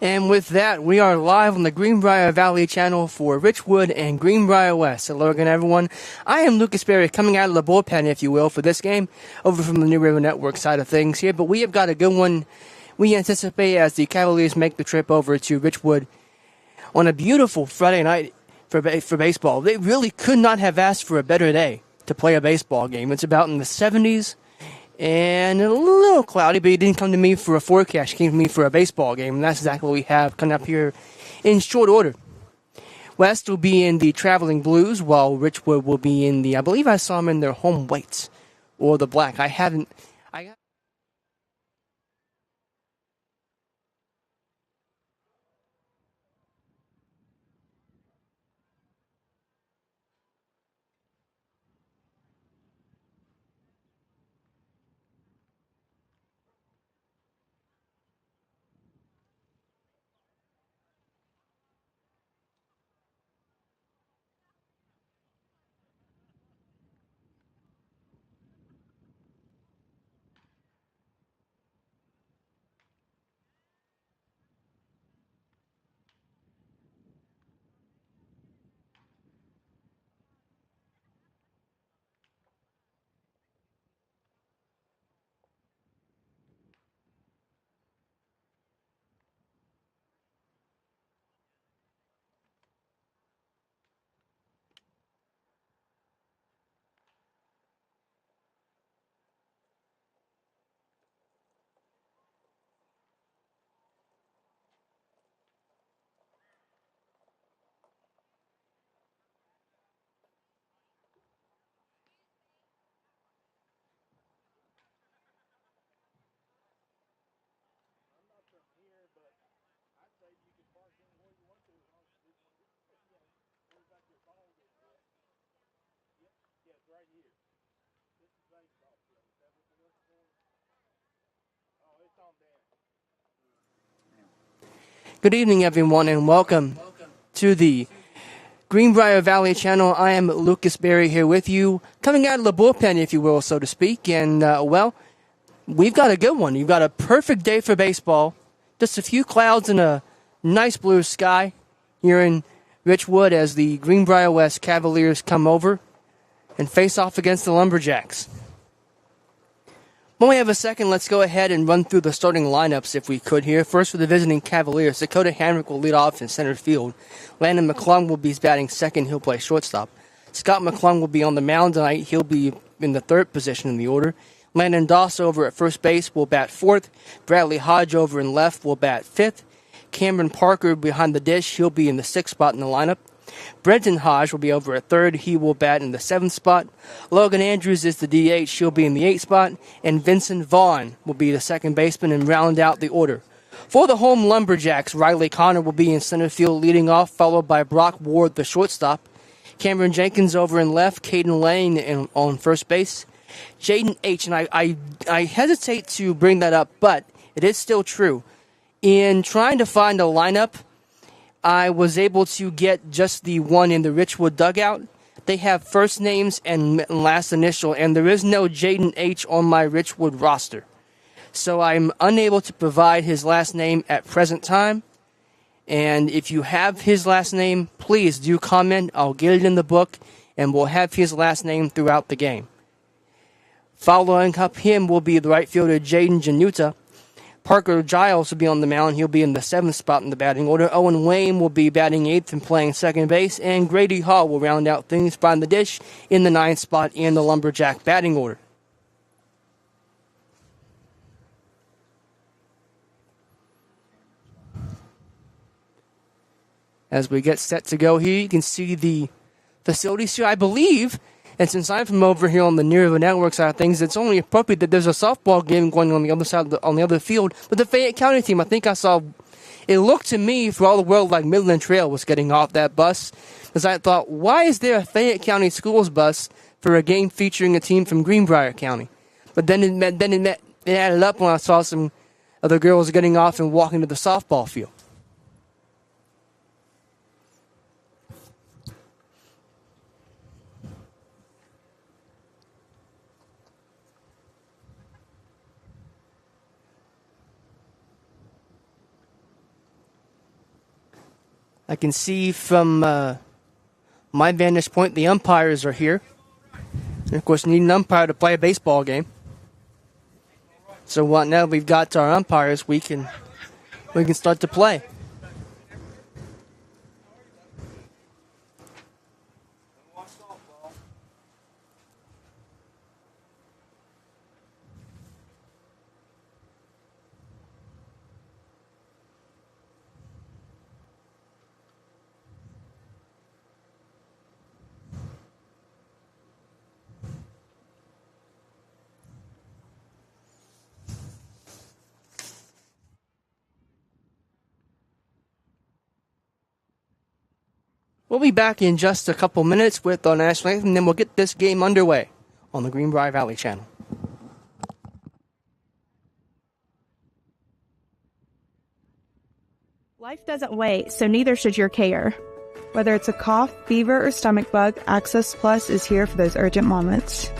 And with that, we are live on the Greenbrier Valley channel for Richwood and Greenbrier West. Hello again, everyone. I am Lucas Berry, coming out of the bullpen, if you will, for this game, over from the New River Network side of things here. But we have got a good one we anticipate as the Cavaliers make the trip over to Richwood on a beautiful Friday night for baseball. They really could not have asked for a better day to play a baseball game. It's about in the 70s. And a little cloudy, but he didn't come to me for a forecast. He came to me for a baseball game, and that's exactly what we have coming up here in short order. West will be in the traveling blues, while Richwood will be in the, I believe I saw him in their home whites, or the black. Good evening, everyone, and welcome to the Greenbrier Valley channel. I am Lucas Berry here with you, coming out of the bullpen, if you will, so to speak. And, we've got a good one. You've got a perfect day for baseball. Just a few clouds and a nice blue sky here in Richwood as the Greenbrier West Cavaliers come over and face off against the Lumberjacks. When we have a second, let's go ahead and run through the starting lineups if we could here. First for the visiting Cavaliers, Dakota Hamrick will lead off in center field. Landon McClung will be batting second. He'll play shortstop. Scott McClung will be on the mound tonight. He'll be in the third position in the order. Landon Doss over at first base will bat fourth. Bradley Hodge over in left will bat fifth. Cameron Parker behind the dish. He'll be in the sixth spot in the lineup. Brenton Hodge will be over at third. He will bat in the seventh spot. Logan Andrews is the DH. He'll be in the eighth spot. And Vincent Vaughn will be the second baseman and round out the order. For the home Lumberjacks, Riley Connor will be in center field leading off, followed by Brock Ward, the shortstop. Cameron Jenkins over in left. Caden Lane on first base. Jaden H., and I hesitate to bring that up, but it is still true. In trying to find a lineup, I was able to get just the one in the Richwood dugout. They have first names and last initial, and there is no Jaden H. on my Richwood roster. So I'm unable to provide his last name at present time. And if you have his last name, please do comment. I'll get it in the book, and we'll have his last name throughout the game. Following up him will be the right fielder Jaden Januta. Parker Giles will be on the mound. He'll be in the seventh spot in the batting order. Owen Wayne will be batting eighth and playing second base. And Grady Hall will round out things behind the dish in the ninth spot in the Lumberjack batting order. As we get set to go here, you can see the facilities here, I believe. And since I'm from over here on the New River Network side of things, it's only appropriate that there's a softball game going on the other side on the other field. But the Fayette County team, I think I saw, it looked to me for all the world like Midland Trail was getting off that bus. Because I thought, why is there a Fayette County schools bus for a game featuring a team from Greenbrier County? But then it added up when I saw some other girls getting off and walking to the softball field. I can see from my vantage point the umpires are here. And, of course, you need an umpire to play a baseball game. So now we've got our umpires, we can start to play. We'll be back in just a couple minutes with our national anthem, and then we'll get this game underway on the Greenbrier Valley channel. Life doesn't wait, so neither should your care. Whether it's a cough, fever, or stomach bug, Access Plus is here for those urgent moments.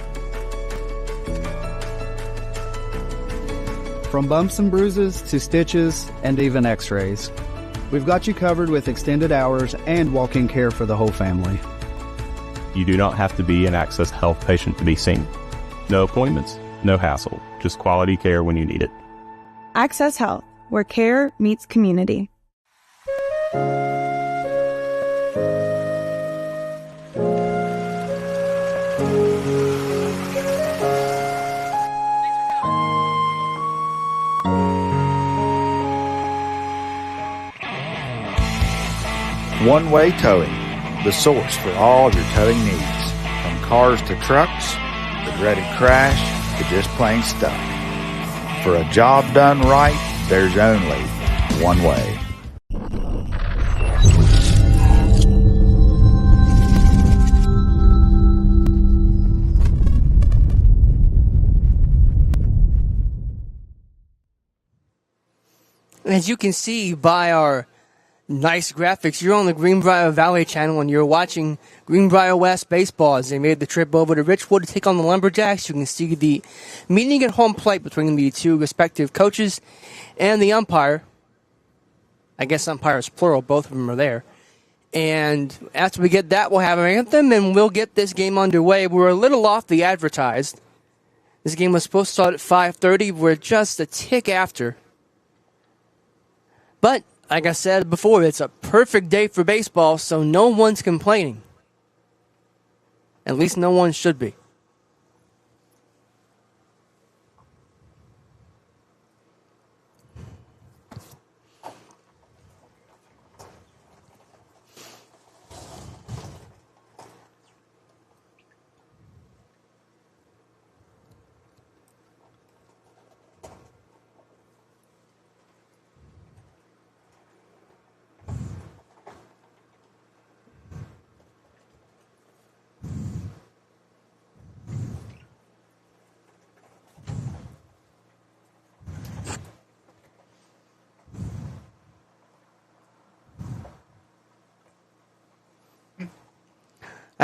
From bumps and bruises to stitches and even x-rays, we've got you covered with extended hours and walk-in care for the whole family. You do not have to be an Access Health patient to be seen. No appointments, no hassle, just quality care when you need it. Access Health, where care meets community. One-Way Towing, the source for all your towing needs. From cars to trucks, the dreaded crash to just plain stuck. For a job done right, there's only one way. As you can see by our nice graphics, you're on the Greenbrier Valley channel and you're watching Greenbrier West baseball as they made the trip over to Richwood to take on the Lumberjacks. You can see the meeting at home plate between the two respective coaches and the umpire. I guess umpire is plural, both of them are there. And after we get that, we'll have our anthem and we'll get this game underway. We're a little off the advertised. This game was supposed to start at 5:30. We're just a tick after. But like I said before, it's a perfect day for baseball, so no one's complaining. At least no one should be.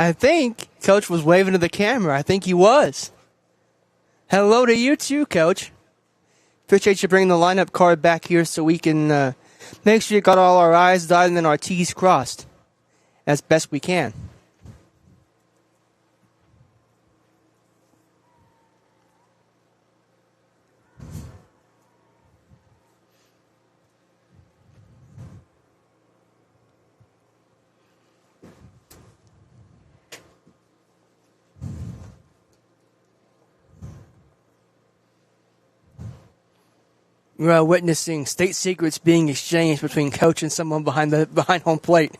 I think Coach was waving to the camera. I think he was. Hello to you too, Coach. Appreciate you bringing the lineup card back here so we can make sure you got all our I's dotted and our T's crossed as best we can. We're witnessing state secrets being exchanged between coach and someone behind home plate.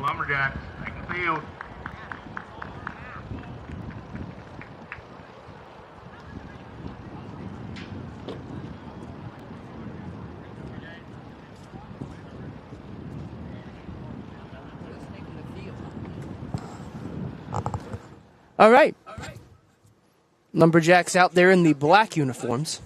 Lumberjacks taking the field. All right. Lumberjacks out there in the black uniforms.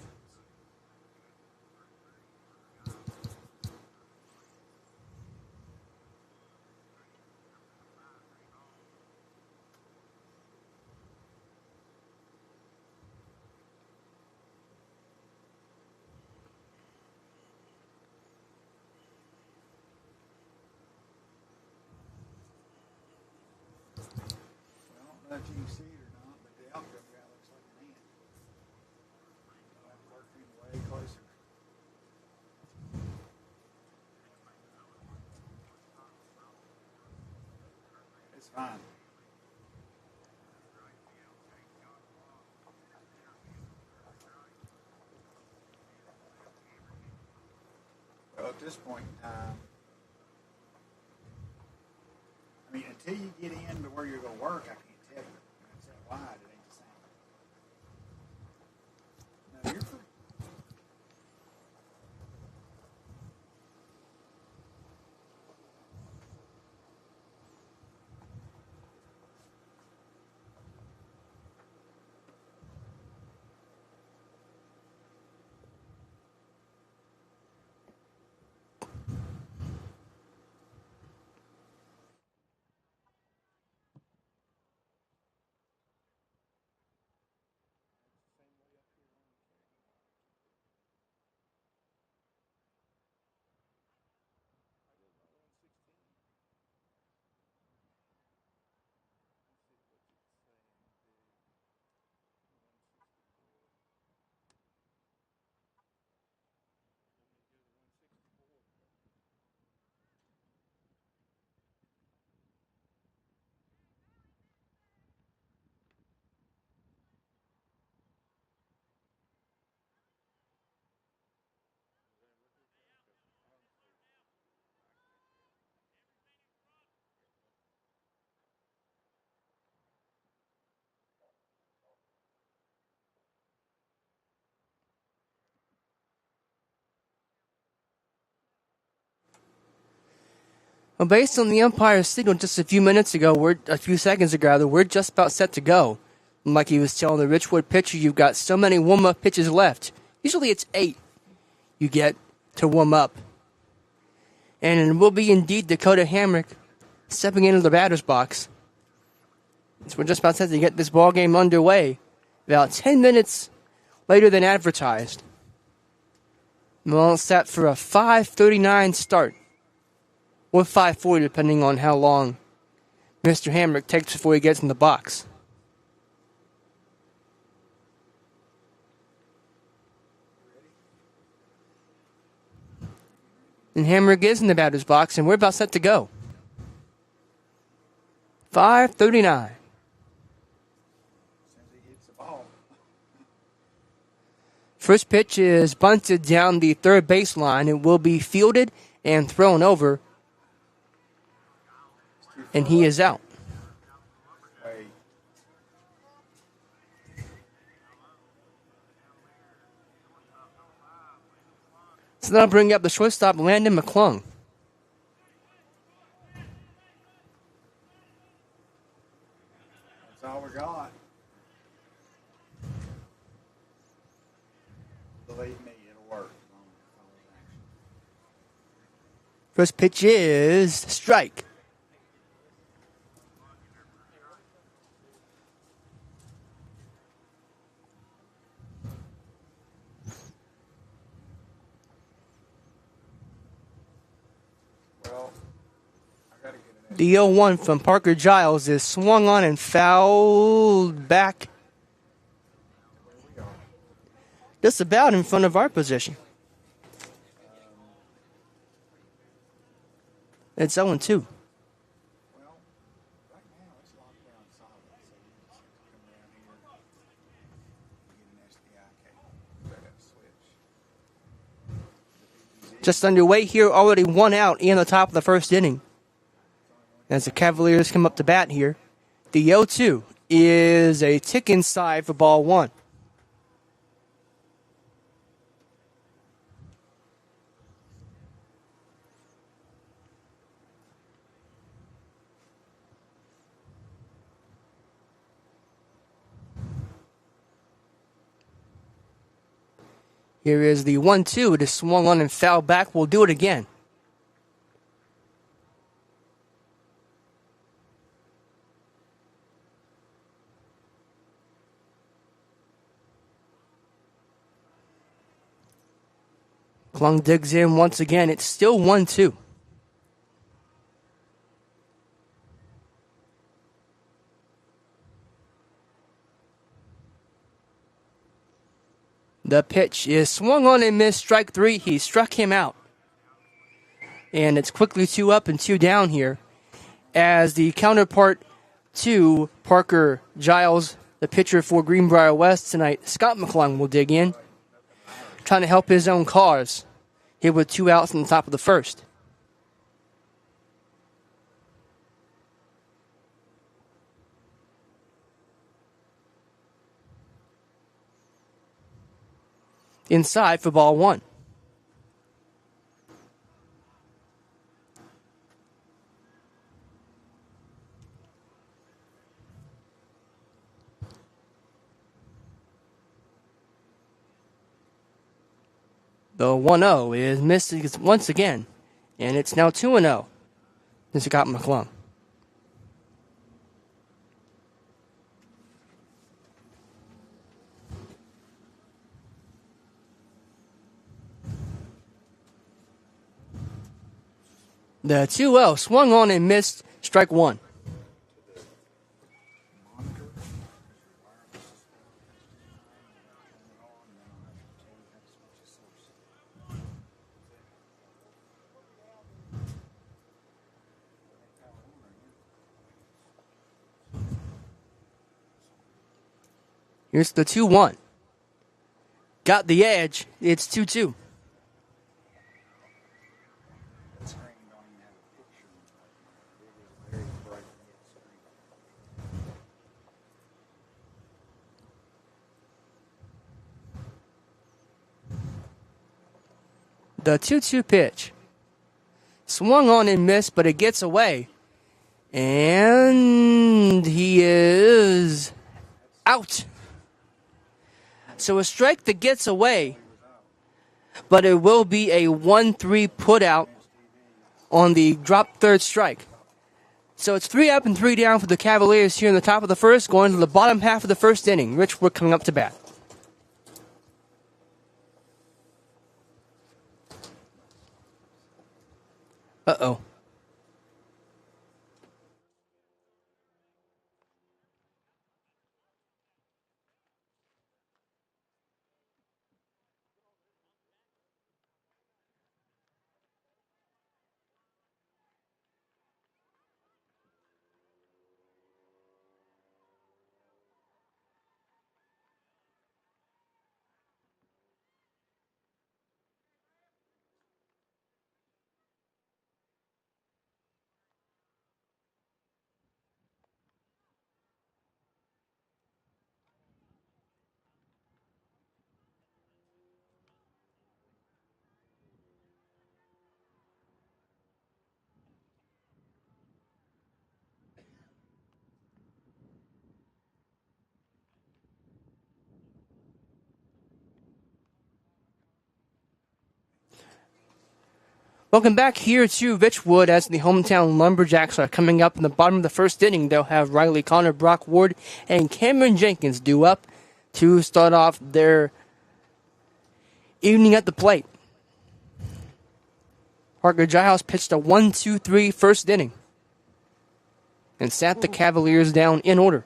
I don't know if you can see it or not, but the outfield guy looks like an ant. I'll have to work him way closer. It's fine. Well, at this point in time, I mean, until you get into where you're going to work, I can't tell you. It's that wide, it ain't the same. No, you're free. Well, based on the umpire's signal just a few seconds ago, we're just about set to go. Like he was telling the Richwood pitcher, you've got so many warm-up pitches left. Usually it's 8 you get to warm up. And it will be indeed Dakota Hamrick stepping into the batter's box. So we're just about set to get this ball game underway. About 10 minutes later than advertised. Well, it's set for a 5:39 start. Or 5:40, depending on how long Mr. Hamrick takes before he gets in the box. And Hamrick is in the batter's box, and we're about set to go. 5:39. First pitch is bunted down the third baseline. It will be fielded and thrown over. And he is out. So that'll bring up the shortstop, Landon McClung. That's all we got. Believe me, it'll work. First pitch is strike. The 0-1 from Parker Giles is swung on and fouled back just about in front of our position. It's 0-2. Just underway here, already 1 out in the top of the first inning. as the Cavaliers come up to bat here. The 0-2 is a tick inside for ball one. Here is the 1-2. It is swung on and fouled back. We'll do it again. Klung digs in once again. It's still 1-2. The pitch is swung on and missed. Strike three. He struck him out. And it's quickly 2 up and 2 down here as the counterpart to Parker Giles, the pitcher for Greenbrier West tonight, Scott McClung, will dig in, trying to help his own cause here with 2 outs on the top of the first. Inside for ball one. The 1-0 is missed once again, and it's now 2-0 since Scott McClung. The 2-0 swung on and missed. Strike one. Here's the 2-1. Got the edge. It's 2-2. The 2-2 pitch. Swung on and missed, but it gets away. And he is out. So a strike that gets away, but it will be a 1-3 put out on the drop third strike. So it's 3 up and 3 down for the Cavaliers here in the top of the first, going to the bottom half of the first inning. Richwood coming up to bat. Uh-oh. Welcome back here to Richwood as the hometown Lumberjacks are coming up in the bottom of the first inning. They'll have Riley Connor, Brock Ward, and Cameron Jenkins due up to start off their evening at the plate. Parker Giles pitched a 1-2-3 first inning and sat the Cavaliers down in order.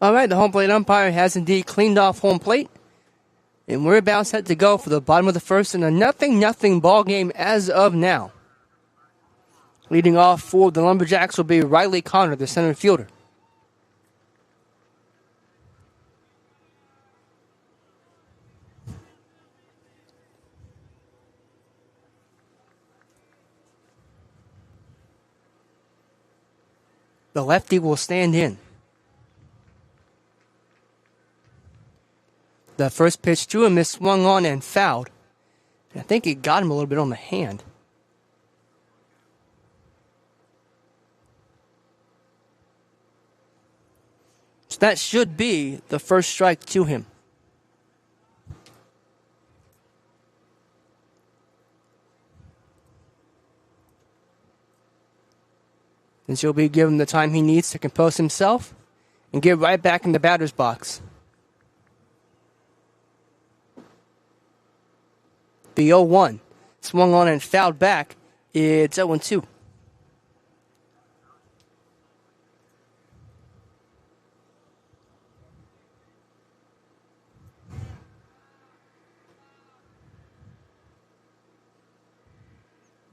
All right, the home plate umpire has indeed cleaned off home plate. And we're about set to go for the bottom of the first in a 0-0 ball game as of now. Leading off for the Lumberjacks will be Riley Connor, the center fielder. The lefty will stand in. The first pitch to him is swung on and fouled. I think it got him a little bit on the hand. So that should be the first strike to him. And he'll be given the time he needs to compose himself and get right back in the batter's box. The 0-1 swung on and fouled back. It's 0-2.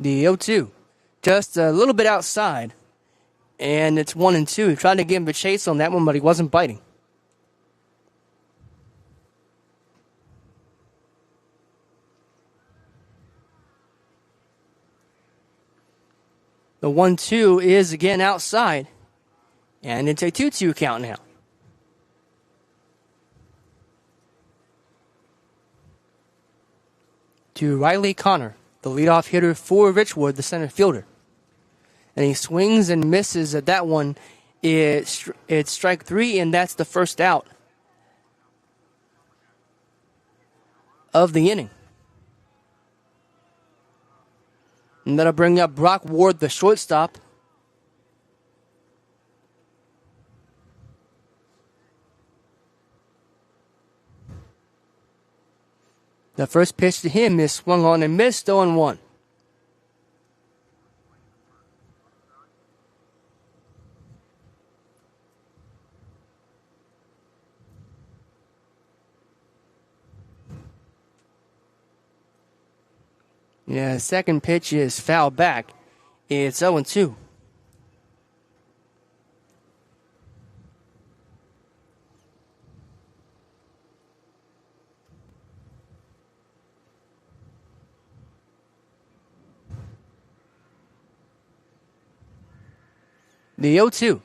The 0-2, just a little bit outside, and it's 1-2. He tried to give him a chase on that one, but he wasn't biting. The 1-2 is again outside, and it's a 2-2 count now. To Riley Connor, the leadoff hitter for Richwood, the center fielder. And he swings and misses at that one. It's strike 3, and that's the first out of the inning. And that'll bring up Brock Ward, the shortstop. The first pitch to him is swung on and missed, 0-1. Yeah, second pitch is fouled back. It's 0-2. The 0-2. A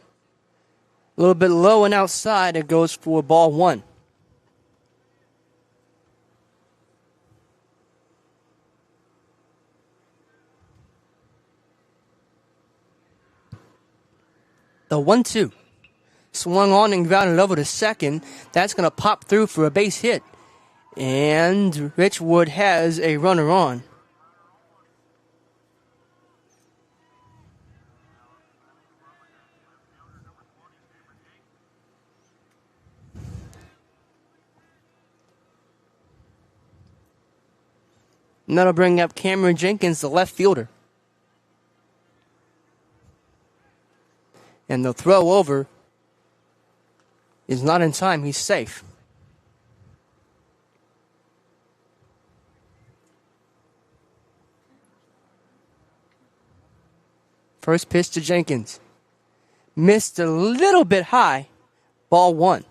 little bit low and outside. It goes for ball 1. The 1-2. Swung on and grounded over to second. That's going to pop through for a base hit. And Richwood has a runner on. And that'll bring up Cameron Jenkins, the left fielder. And the throw over is not in time. He's safe. First pitch to Jenkins. Missed a little bit high. Ball 1.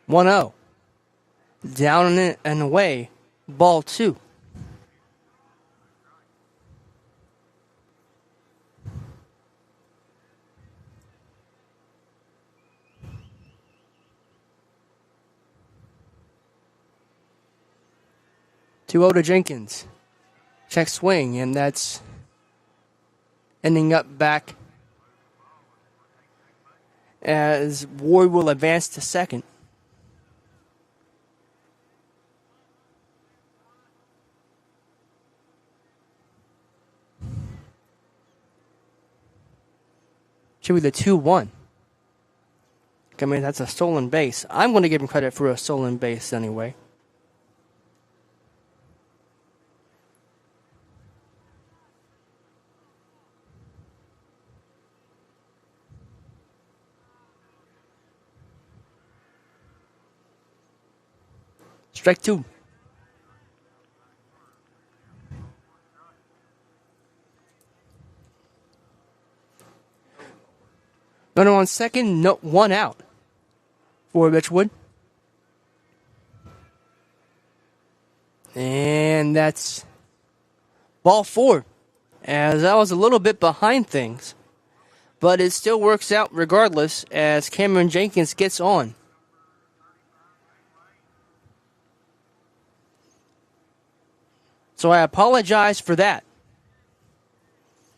One-0. Down and away. Ball 2. Two-0 to Jenkins. Check swing, and that's ending up back as Ward will advance to second. Should be the 2-1. I mean, that's a stolen base. I'm going to give him credit for a stolen base anyway. Strike two. Runner on second, no, one out for Richwood. And that's ball four, as I was a little bit behind things. But it still works out regardless as Cameron Jenkins gets on. So I apologize for that.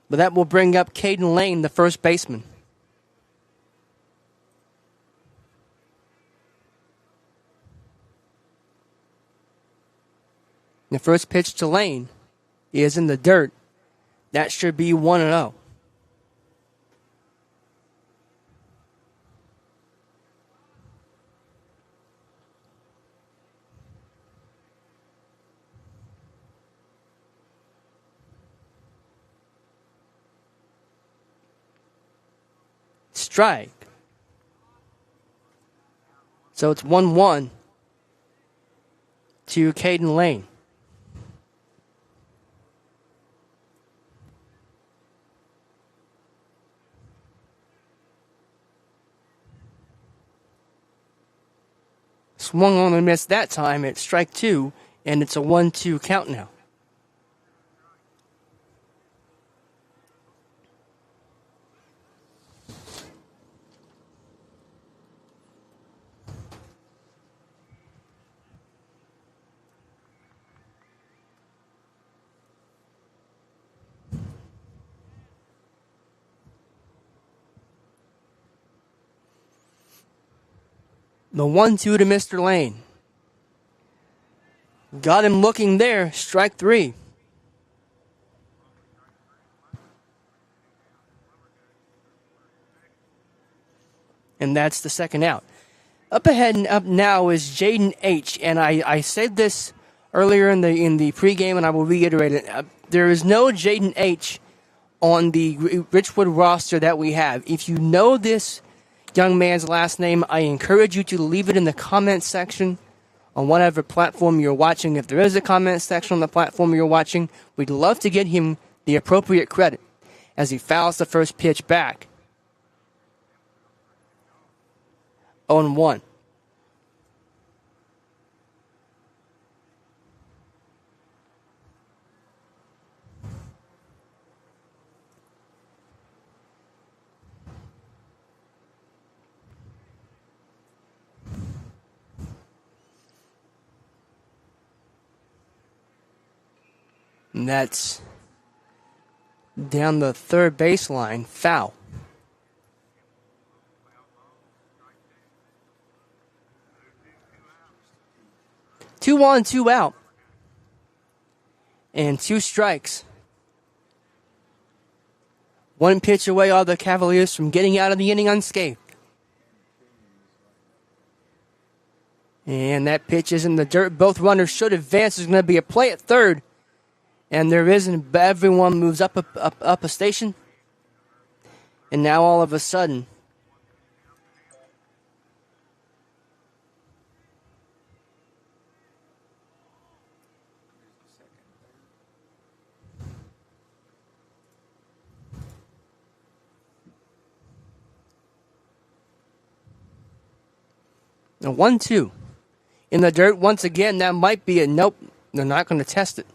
But that will bring up Caden Lane, the first baseman. The first pitch to Lane is in the dirt. That should be 1-0. Strike. So it's 1-1 to Caden Lane. Swung on and missed that time at strike two, and it's a 1-2 count now. The 1-2 to Mr. Lane. Got him looking there. Strike three. And that's the second out. Up ahead and up now is Jaden H. And I said this earlier in the pregame, and I will reiterate it. There is no Jaden H. on the Richwood roster that we have. If you know this young man's last name, I encourage you to leave it in the comment section on whatever platform you're watching. If there is a comment section on the platform you're watching, we'd love to get him the appropriate credit as he fouls the first pitch back. 0-1. And that's down the third baseline, foul. Two on, two out. And two strikes. One pitch away are the Cavaliers from getting out of the inning unscathed. And that pitch is in the dirt. Both runners should advance. There's going to be a play at third. And there isn't. Everyone moves up a station. And now all of a sudden, a 1-2 in the dirt once again. That might be a nope. They're not going to test it.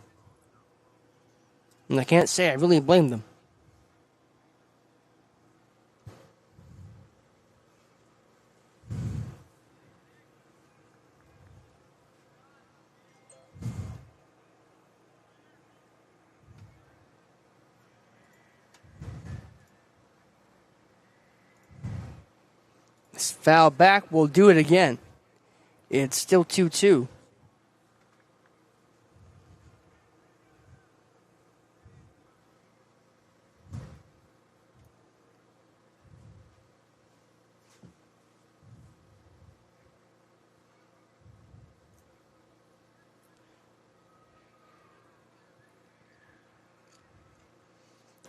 And I can't say I really blame them. This foul back will do it again. It's still 2-2.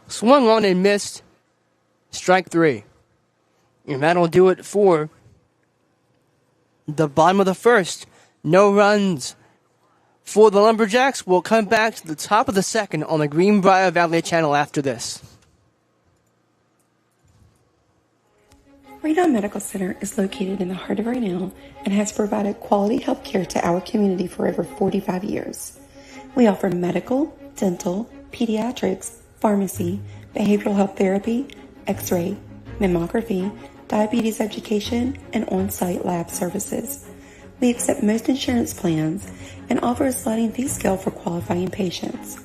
Swung on and missed. Strike three. And that'll do it for the bottom of the first. No runs for the Lumberjacks. We'll come back to the top of the second on the Greenbrier Valley channel after this. Reno Medical Center is located in the heart of Reno and has provided quality health care to our community for over 45 years. We offer medical, dental, pediatrics, pharmacy, behavioral health therapy, x-ray, mammography, diabetes education, and on-site lab services. We accept most insurance plans and offer a sliding fee scale for qualifying patients.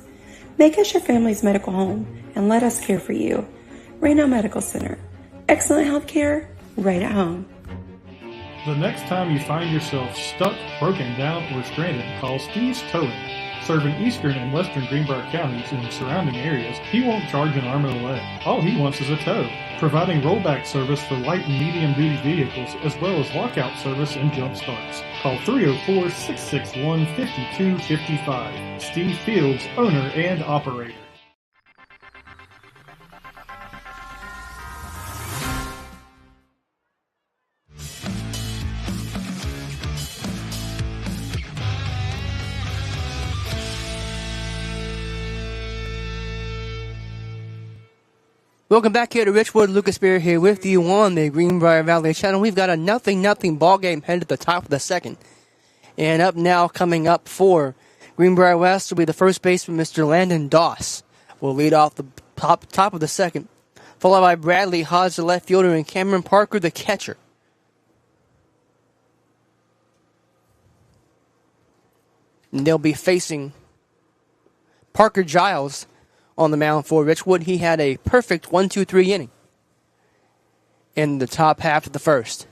Make us your family's medical home and let us care for you. Reno Medical Center. Excellent health care right at home. The next time you find yourself stuck, broken down, or stranded, call Steve's Towing. Serving eastern and western Greenbrier counties and surrounding areas, he won't charge an arm and a leg. All he wants is a tow. Providing rollback service for light and medium duty vehicles, as well as lockout service and jump starts. Call 304-661-5255. Steve Fields, owner and operator. Welcome back here to Richwood. Lucas Beer here with you on the Greenbrier Valley channel. We've got a 0-0 ball game headed at the top of the second. And up now, coming up for Greenbrier West will be the first baseman, Mr. Landon Doss. Will lead off the top of the second, followed by Bradley Hodge, the left fielder, and Cameron Parker, the catcher. And they'll be facing Parker Giles on the mound for Richwood. He had a perfect 1-2-3 inning in the top half of the first.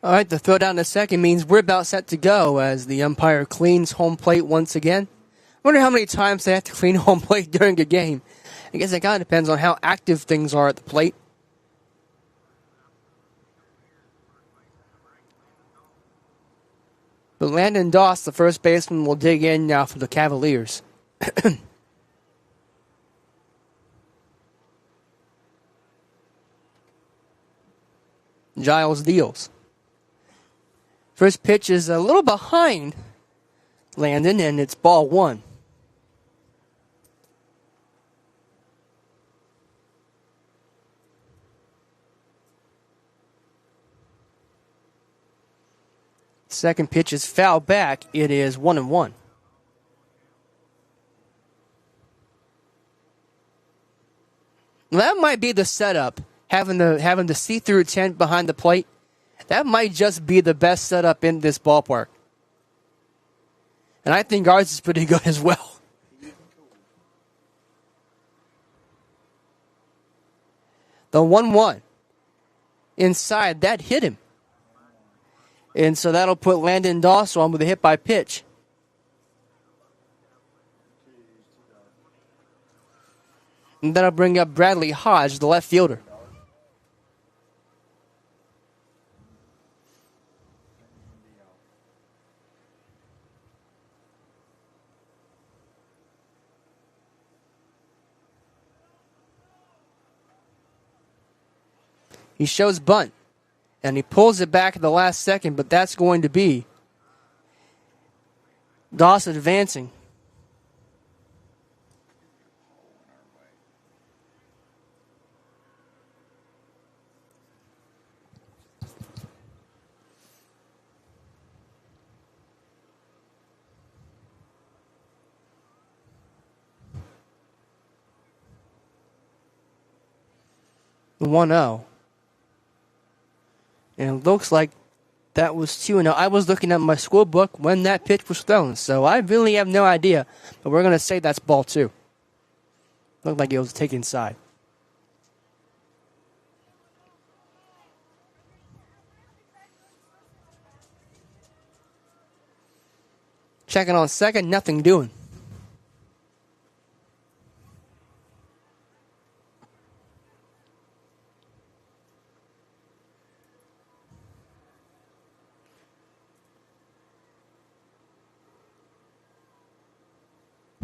All right, the throw down to second means we're about set to go as the umpire cleans home plate once again. I wonder how many times they have to clean home plate during a game. I guess it kind of depends on how active things are at the plate. But Landon Doss, the first baseman, will dig in now for the Cavaliers. Giles deals. First pitch is a little behind Landon, and it's ball one. Second pitch is foul back. It is 1-1. That might be the setup, having the see-through tent behind the plate. That might just be the best setup in this ballpark. And I think ours is pretty good as well. The 1-1 inside, that hit him. And so that'll put Landon Doss on with a hit by pitch. And that'll bring up Bradley Hodge, the left fielder. He shows bunt, and he pulls it back at the last second, but that's going to be Doss advancing. The 1-0. And it looks like that was 2-0. I was looking at my school book when that pitch was thrown, so I really have no idea. But we're going to say that's ball two. Looked like it was taken inside. Checking on second, nothing doing.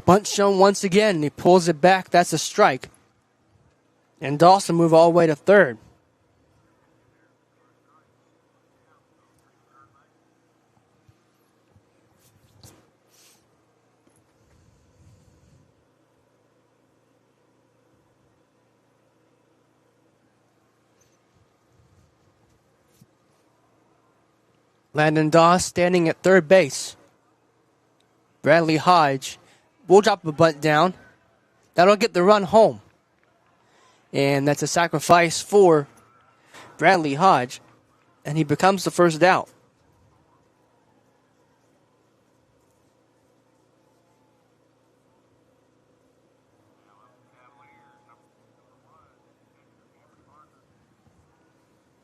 Bunt shown once again, and he pulls it back. That's a strike. And Dawson move all the way to third. Landon Doss standing at third base. Bradley Hodge will drop a bunt down. That'll get the run home. And that's a sacrifice for Bradley Hodge. And he becomes the first out.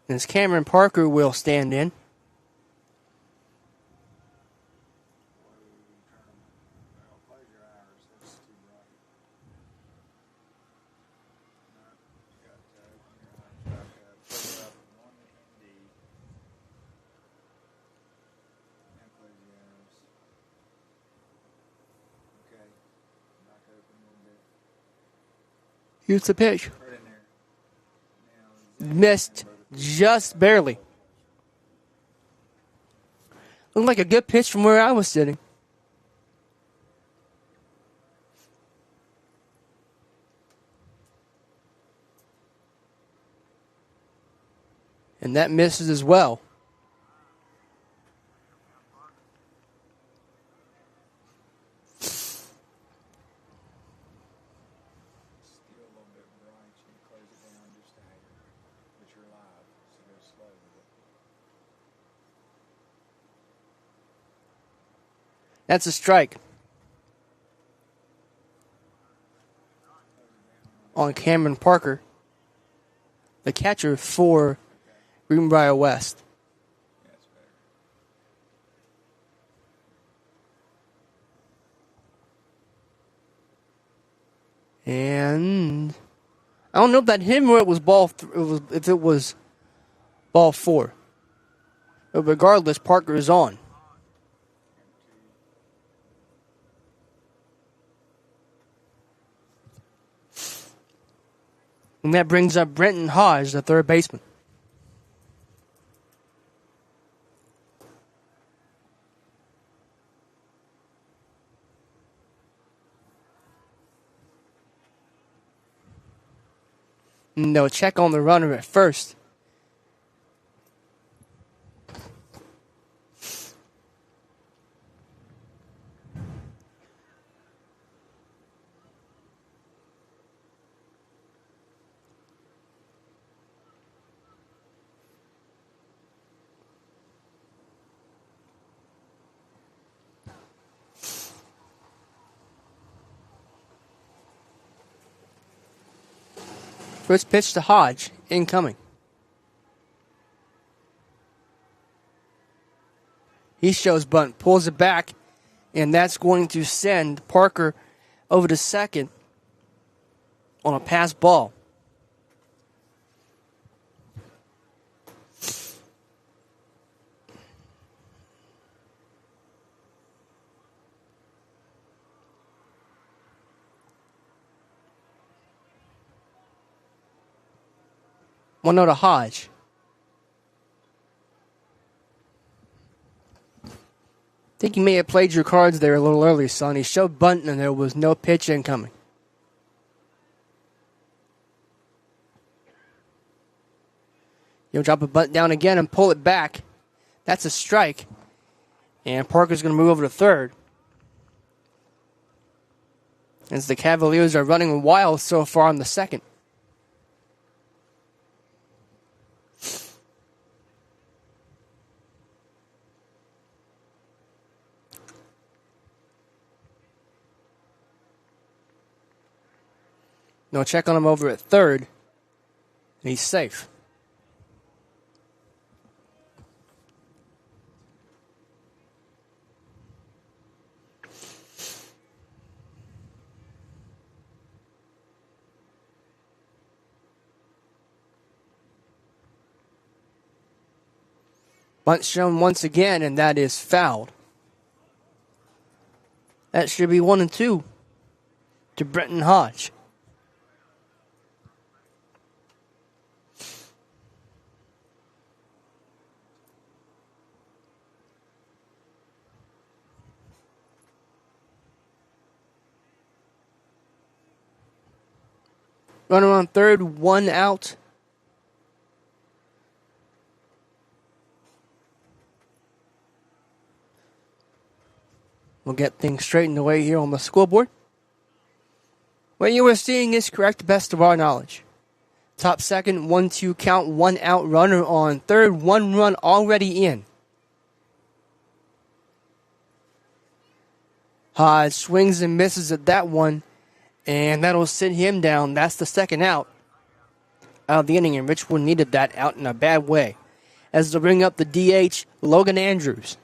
And Cameron Parker will stand in. Here's the pitch. Missed just barely. Looked like a good pitch from where I was sitting. And that misses as well. That's a strike on Cameron Parker, the catcher for Greenbrier West. And I don't know if that hit him or it was if it was ball four. But regardless, Parker is on. And that brings up Brenton Hodge, the third baseman. No check on the runner at first. First pitch to Hodge, incoming. He shows bunt, pulls it back, and that's going to send Parker over to second on a pass ball. One out to Hodge. I think you may have played your cards there a little early, son. He showed bunt and there was no pitch incoming. You'll drop a bunt down again and pull it back. That's a strike. And Parker's going to move over to third. As the Cavaliers are running wild so far on the second. No check on him over at third. And he's safe. Bunt shown once again, and that is fouled. That should be 1-2 to Brenton Hodge. Runner on third, 1 out. We'll get things straightened away here on the scoreboard. What you are seeing is correct, best of our knowledge. Top second, 1-2 count, 1 out, runner on third, 1 run already in. Hodge swings and misses at that one, and that'll sit him down. That's the second out of the inning, and Richwood needed that out in a bad way, as they'll bring up the DH, Logan Andrews.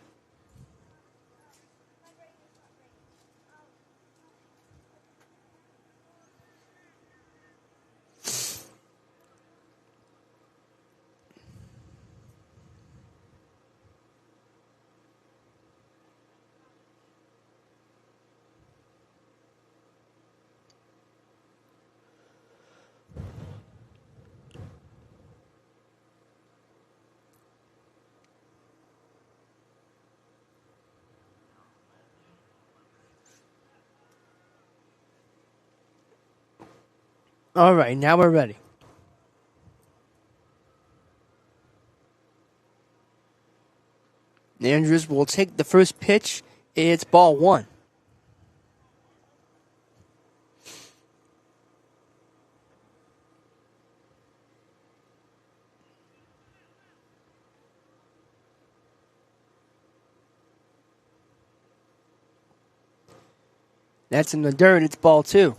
All right, now we're ready. Andrews will take the first pitch. It's ball 1. That's in the dirt. It's ball 2.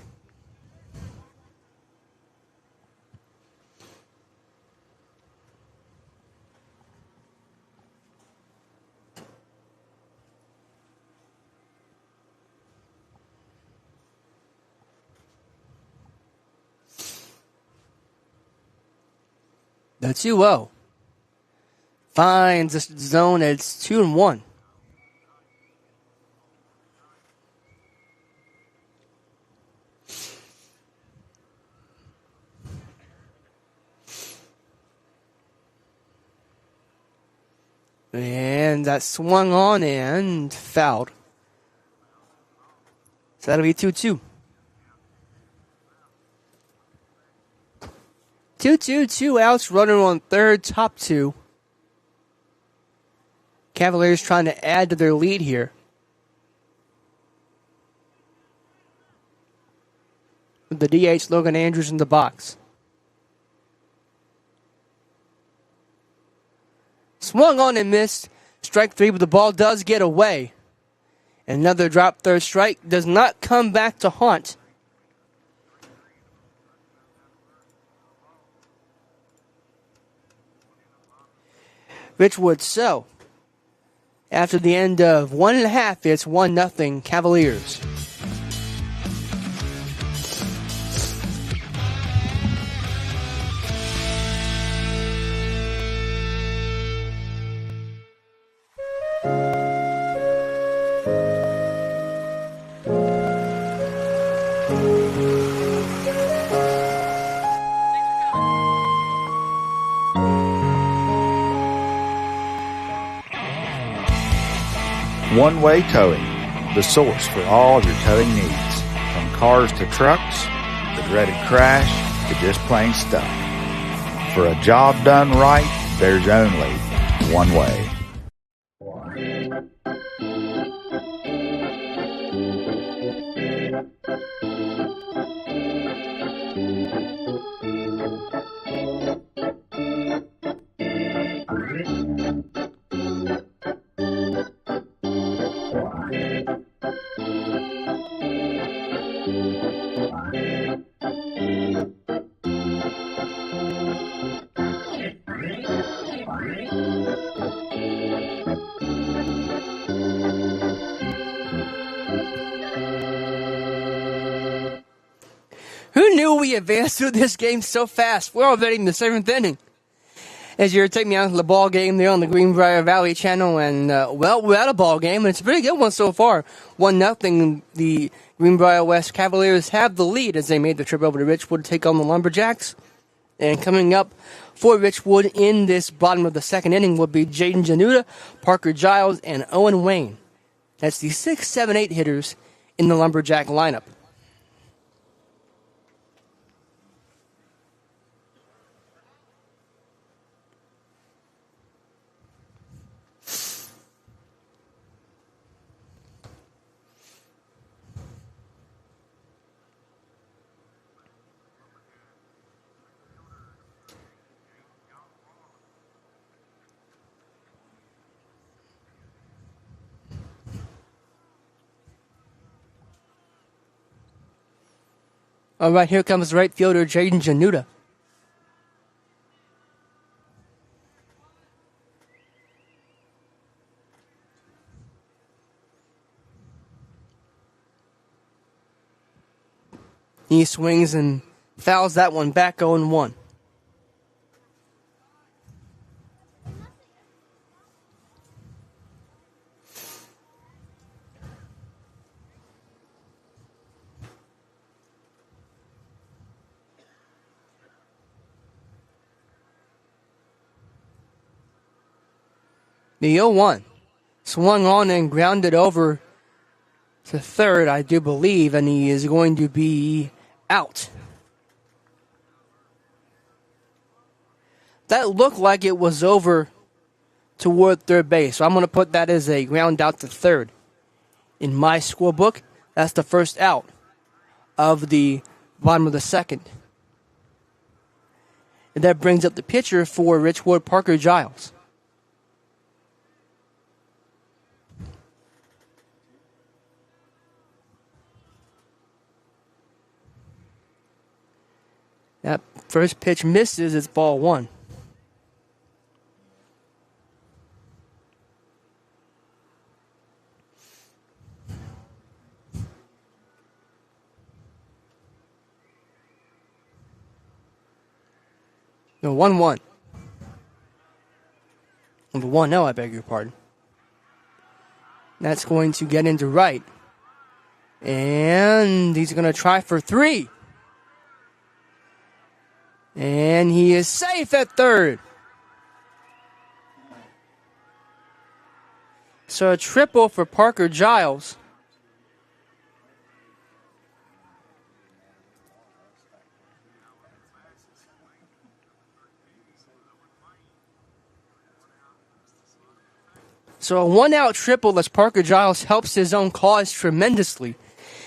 The 2-0 finds the zone. It's 2-1. And that swung on and fouled. So that'll be 2-2. 2-2, 2 outs, runner on third, top 2. Cavaliers trying to add to their lead here. With the DH, Logan Andrews in the box. Swung on and missed. Strike 3, but the ball does get away. Another drop third strike does not come back to haunt. Richwood. So, after the end of 1.5, it's 1-0 Cavaliers. One-way towing, the source for all of your towing needs. From cars to trucks, the dreaded crash, to just plain stuck. For a job done right, there's only one way. Who knew we advanced through this game so fast? We're already in the 7th inning. as you're taking me out to the ball game there on the Greenbrier Valley channel. And, we're at a ball game, and it's a pretty good one so far. 1-0. The Greenbrier West Cavaliers have the lead as they made the trip over to Richwood to take on the Lumberjacks. And coming up for Richwood in this bottom of the second inning will be Jaden Januta, Parker Giles, and Owen Wayne. That's the 6, 7, 8 hitters in the Lumberjack lineup. All right, here comes right fielder Jaden Januta. He swings and fouls that one back 0-1. The 0-1 swung on and grounded over to third, I do believe, and he is going to be out. That looked like it was over toward third base, so I'm going to put that as a ground out to third. In my scorebook, that's the first out of the bottom of the second. And that brings up the pitcher for Richwood, Parker Giles. That first pitch misses. It's ball 1. No, 1-1. The 1-0, I beg your pardon. That's going to get into right. And he's going to try for 3. And he is safe at third. So a triple for Parker Giles. So a 1-out triple as Parker Giles helps his own cause tremendously.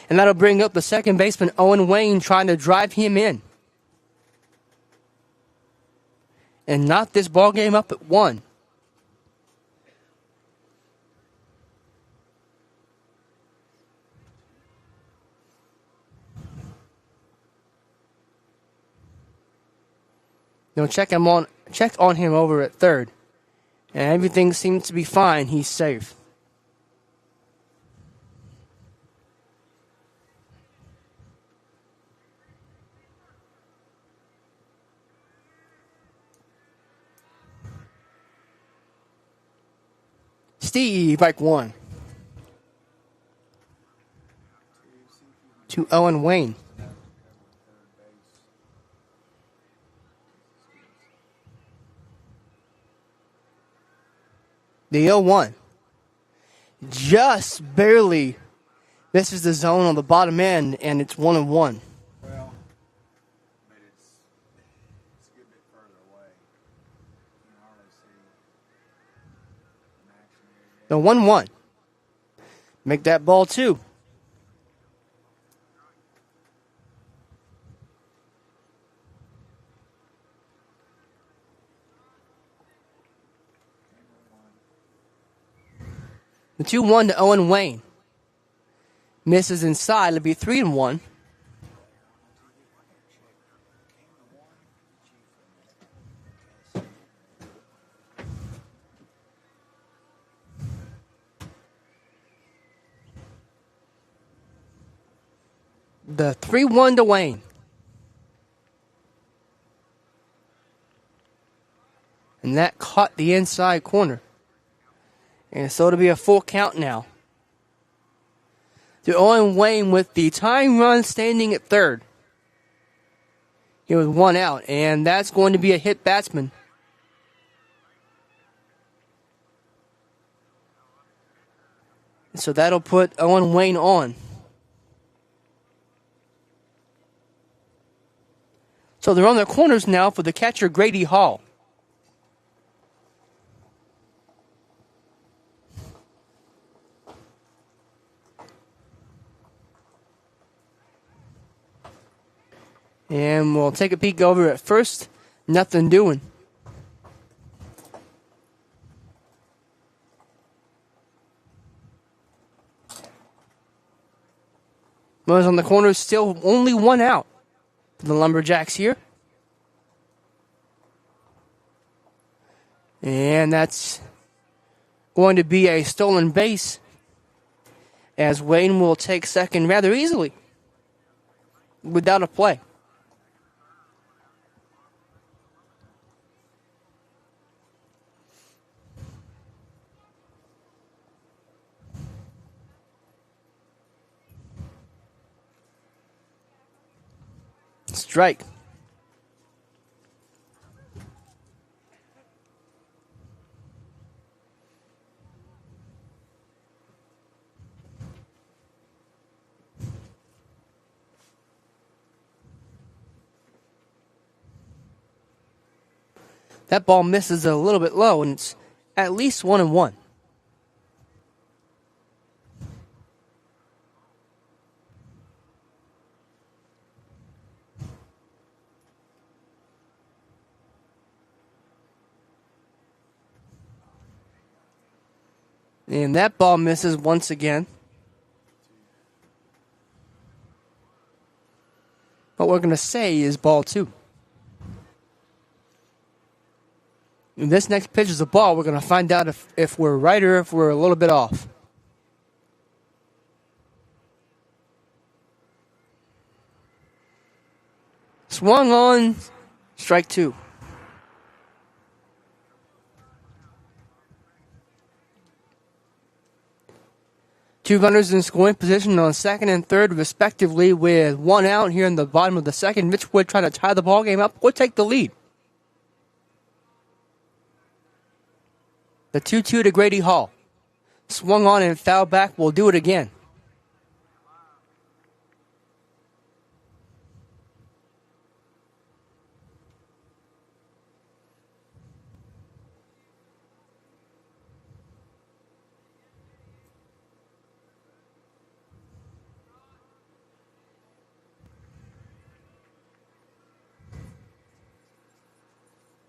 And that'll bring up the second baseman, Owen Wayne, trying to drive him in. And knock this ball game up at 1. They'll check on him over at third. And everything seems to be fine. He's safe. Steve, like 1. To Owen Wayne. The 0-1. Just barely misses the zone on the bottom end, and it's 1-1. Well, but it's a good bit further away. You can hardly see an action here. The 1-1. Make that ball 2. The 2-1 to Owen Wayne. Misses inside. It'll be 3-1. The 3-1 to Wayne. And that caught the inside corner. And so it'll be a full count now. To Owen Wayne with the tying run standing at third. He was one out, and that's going to be a hit batsman. So that'll put Owen Wayne on. So they're on their corners now for the catcher, Grady Hall. And we'll take a peek over at first. Nothing doing. Runners on the corner, still only one out for the Lumberjacks here. And that's going to be a stolen base, as Wayne will take second rather easily without a play. Strike. That ball misses a little bit low, and it's at least 1-1. And that ball misses once again. What we're going to say is ball 2. And this next pitch is a ball. We're going to find out if we're right or if we're a little bit off. Swung on, strike 2. Two runners in scoring position on second and third, respectively, with one out here in the bottom of the second. Richwood trying to tie the ball game up or take the lead. The 2-2 to Grady Hall. Swung on and fouled back. We'll do it again.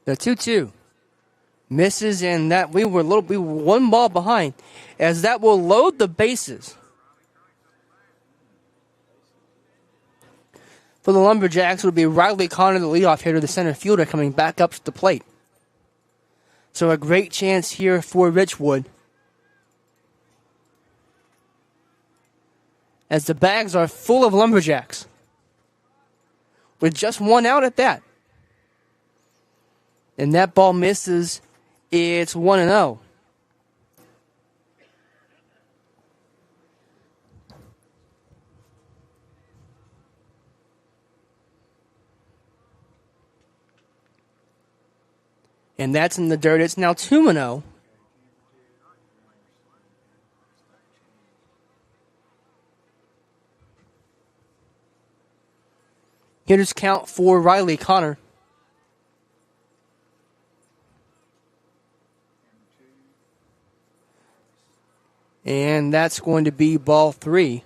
The 2-2 misses, and that we were one ball behind, as that will load the bases for the Lumberjacks. Would be Riley Connor, the leadoff hitter, the center fielder, coming back up to the plate. So a great chance here for Richwood, as the bags are full of Lumberjacks with just one out at that. And that ball misses. It's 1-0. And that's in the dirt. It's now 2-0. Hitters count for Riley Connor. And that's going to be ball 3.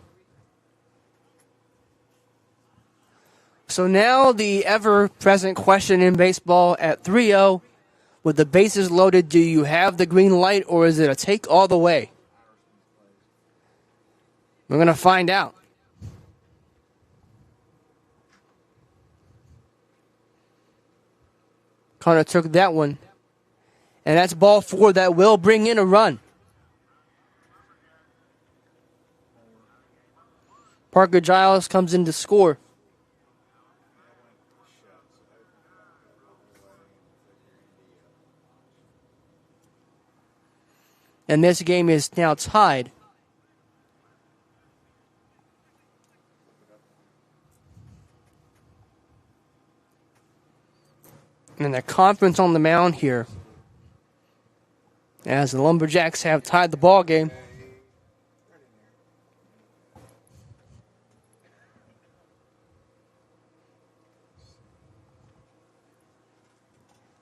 So now the ever-present question in baseball at 3-0, with the bases loaded, do you have the green light or is it a take all the way? We're going to find out. Connor took that one. And that's ball 4 that will bring in a run. Parker Giles comes in to score. And this game is now tied. And the conference on the mound here, as the Lumberjacks have tied the ball game.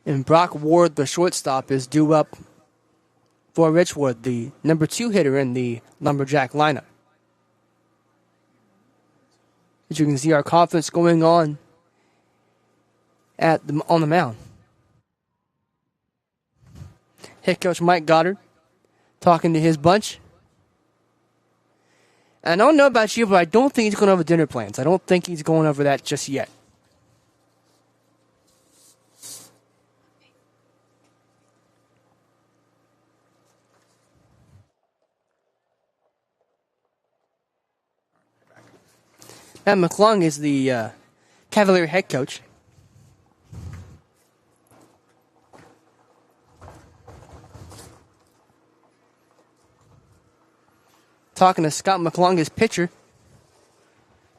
And Brock Ward, the shortstop, is due up for Richwood, the number 2 hitter in the Lumberjack lineup. As you can see, our conference going on on the mound. Head coach Mike Goddard talking to his bunch. And I don't know about you, but I don't think he's going over dinner plans. I don't think he's going over that just yet. Matt McClung is the Cavalier head coach. Talking to Scott McClung, his pitcher.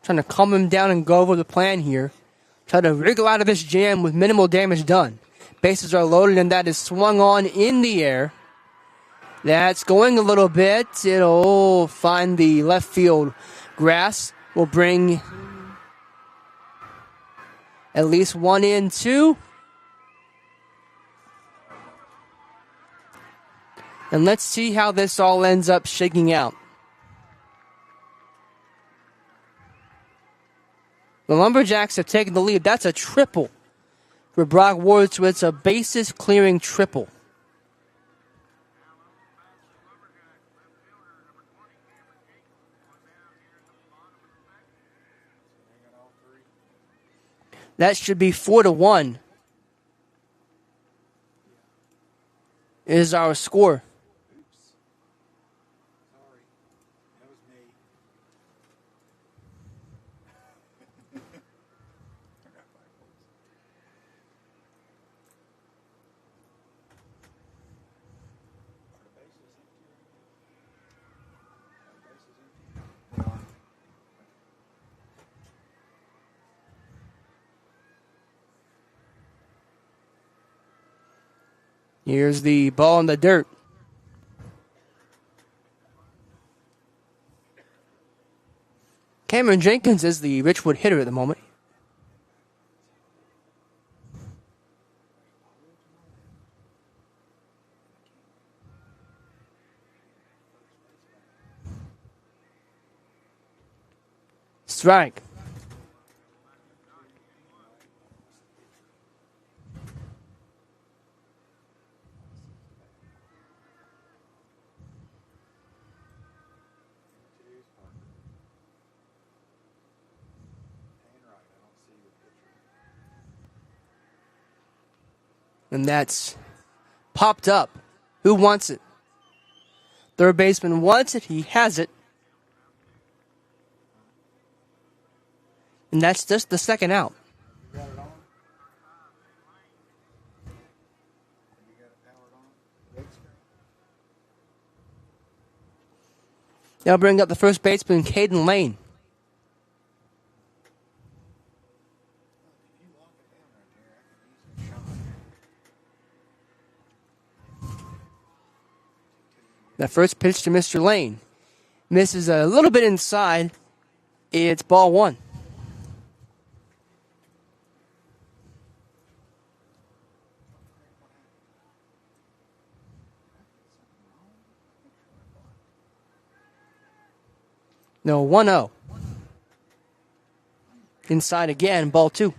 Trying to calm him down and go over the plan here. Try to wriggle out of this jam with minimal damage done. Bases are loaded and that is swung on in the air. That's going a little bit. It'll find the left field grass. Will bring at least 1 in, 2. And let's see how this all ends up shaking out. The Lumberjacks have taken the lead. That's a triple for Brock Ward, so it's a bases-clearing triple. That should be 4-1. Is our score. Here's the ball in the dirt. Cameron Jenkins is the Richwood hitter at the moment. Strike. And that's popped up. Who wants it? Third baseman wants it. He has it. And that's just the second out. Now bring up the first baseman, Caden Lane. The first pitch to Mr. Lane. Misses a little bit inside. It's ball 1. No, 1-0. Inside again, ball 2.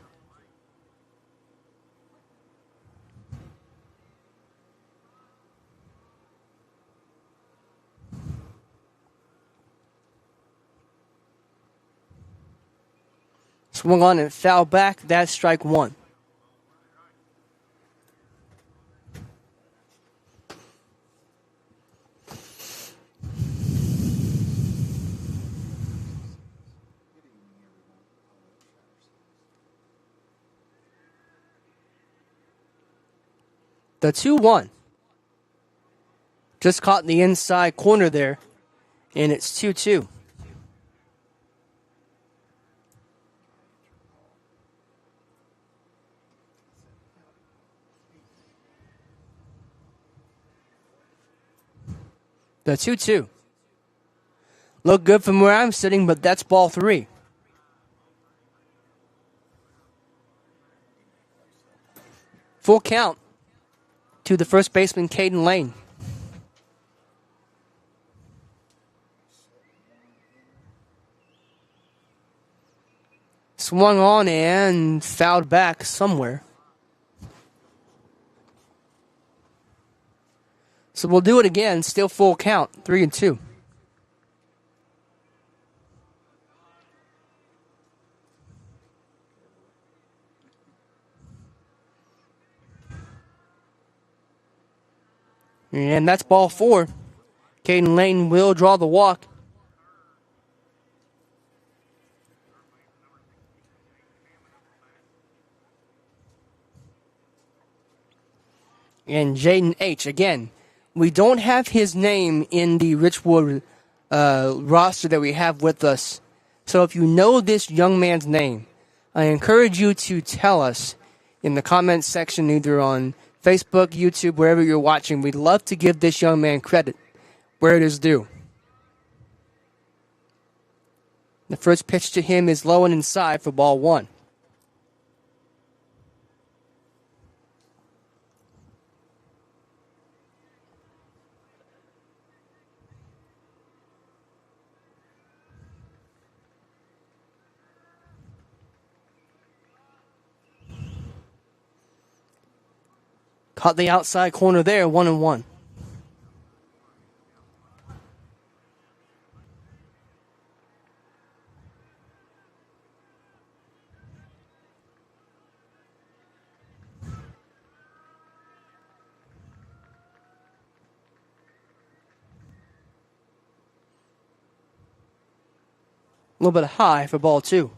Swung on and foul back. That's strike 1. The 2-1. Just caught in the inside corner there, and it's 2-2. The 2-2. Look good from where I'm sitting, but that's ball 3. Full count to the first baseman, Caden Lane. Swung on and fouled back somewhere. So we'll do it again. Still full count, 3-2. And that's ball 4. Caden Lane will draw the walk. And Jaden H. Again, we don't have his name in the Richwood roster that we have with us. So if you know this young man's name, I encourage you to tell us in the comments section, either on Facebook, YouTube, wherever you're watching. We'd love to give this young man credit where it is due. The first pitch to him is low and inside for ball 1. Caught the outside corner there, 1-1. A little bit high for ball 2.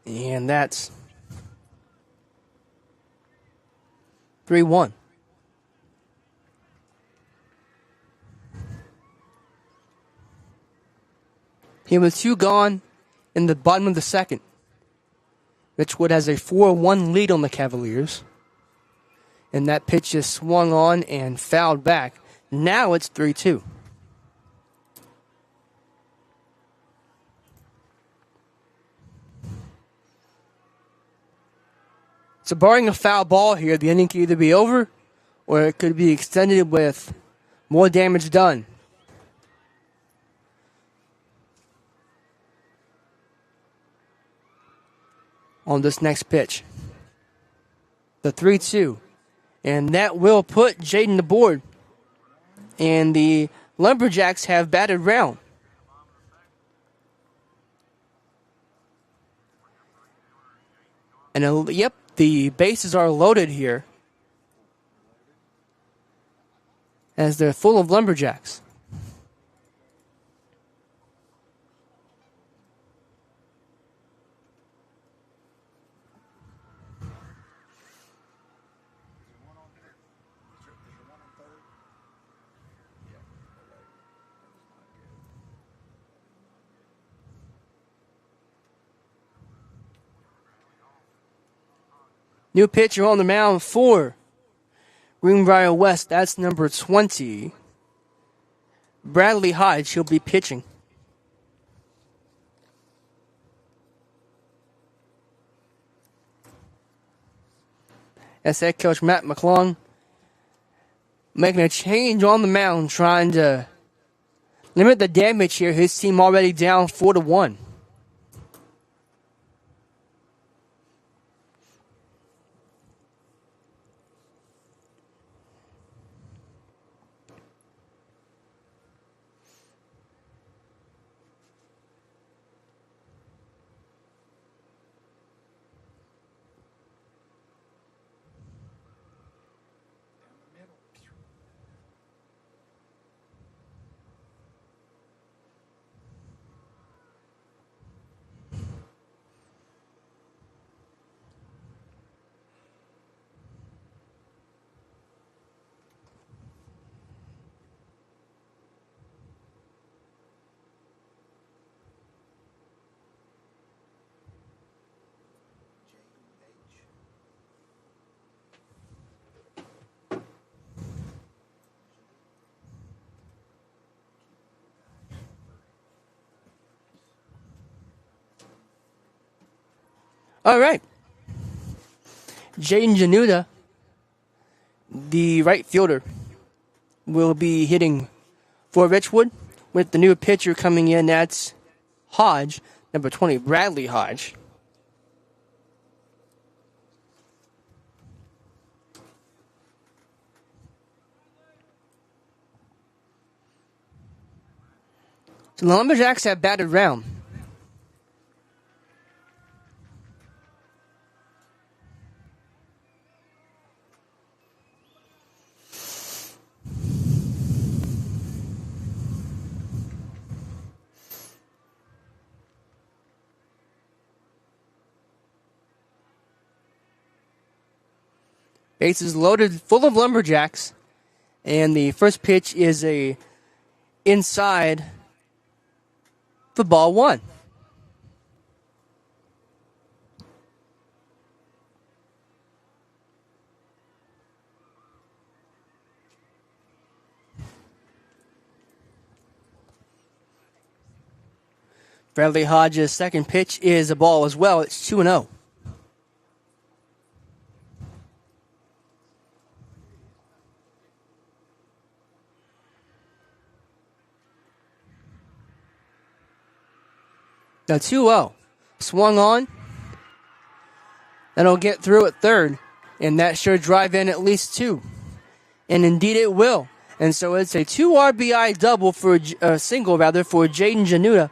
And that's 3-1. He was 2 gone in the bottom of the second. Richwood has a 4-1 lead on the Cavaliers. And that pitch is swung on and fouled back. Now it's 3-2. So barring a foul ball here, the inning could either be over or it could be extended with more damage done. On this next pitch. The 3-2. And that will put Jaden aboard. And the Lumberjacks have batted round. And yep, the bases are loaded here, as they're full of Lumberjacks. New pitcher on the mound for Greenbrier West. That's number 20. Bradley Hodge. He'll be pitching. As head coach Matt McClung making a change on the mound, trying to limit the damage here. His team already down 4-1. All right. Jaden Januta, the right fielder, will be hitting for Richwood with the new pitcher coming in. That's Hodge, number 20, Bradley Hodge. So the Lumberjacks have batted round. Bases loaded, full of Lumberjacks, and the first pitch is a inside for ball one. Bradley Hodges' second pitch is a ball as well. It's 2-0. Now 2-0. Swung on. That'll get through at third. And that should drive in at least two. And indeed it will. And so it's a 2 RBI double for single for Jaden Januta.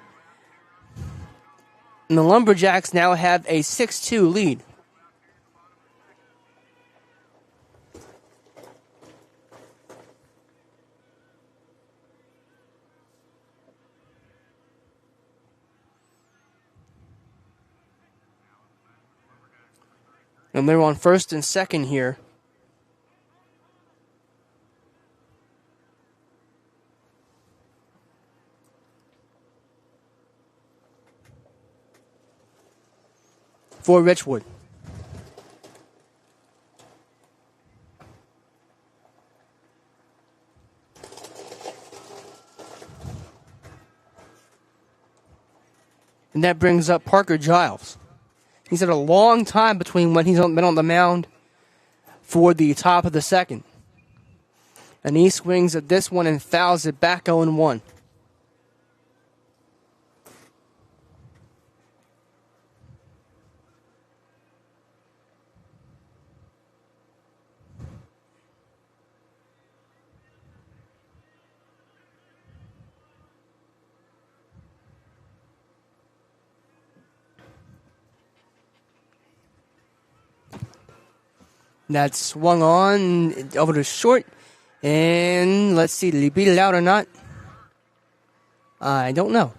And the Lumberjacks now have a 6-2 lead. And they're on first and second here. For Richwood. And that brings up Parker Giles. He's had a long time between when he's been on the mound for the top of the second. And he swings at this one and fouls it back 0-1. That swung on over to short. And let's see, did he beat it out or not? I don't know.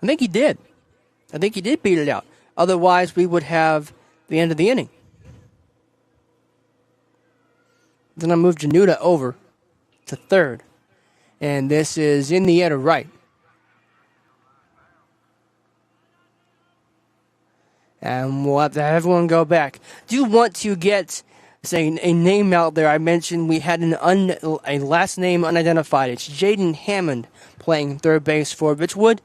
I think he did. I think he did beat it out. Otherwise, we would have the end of the inning. Then I move Januta over to third. And this is in the air to right. And we'll have to have everyone go back. Do want to get, say, a name out there. I mentioned we had a last name unidentified. It's Jaden Hammond playing third base for Richwood.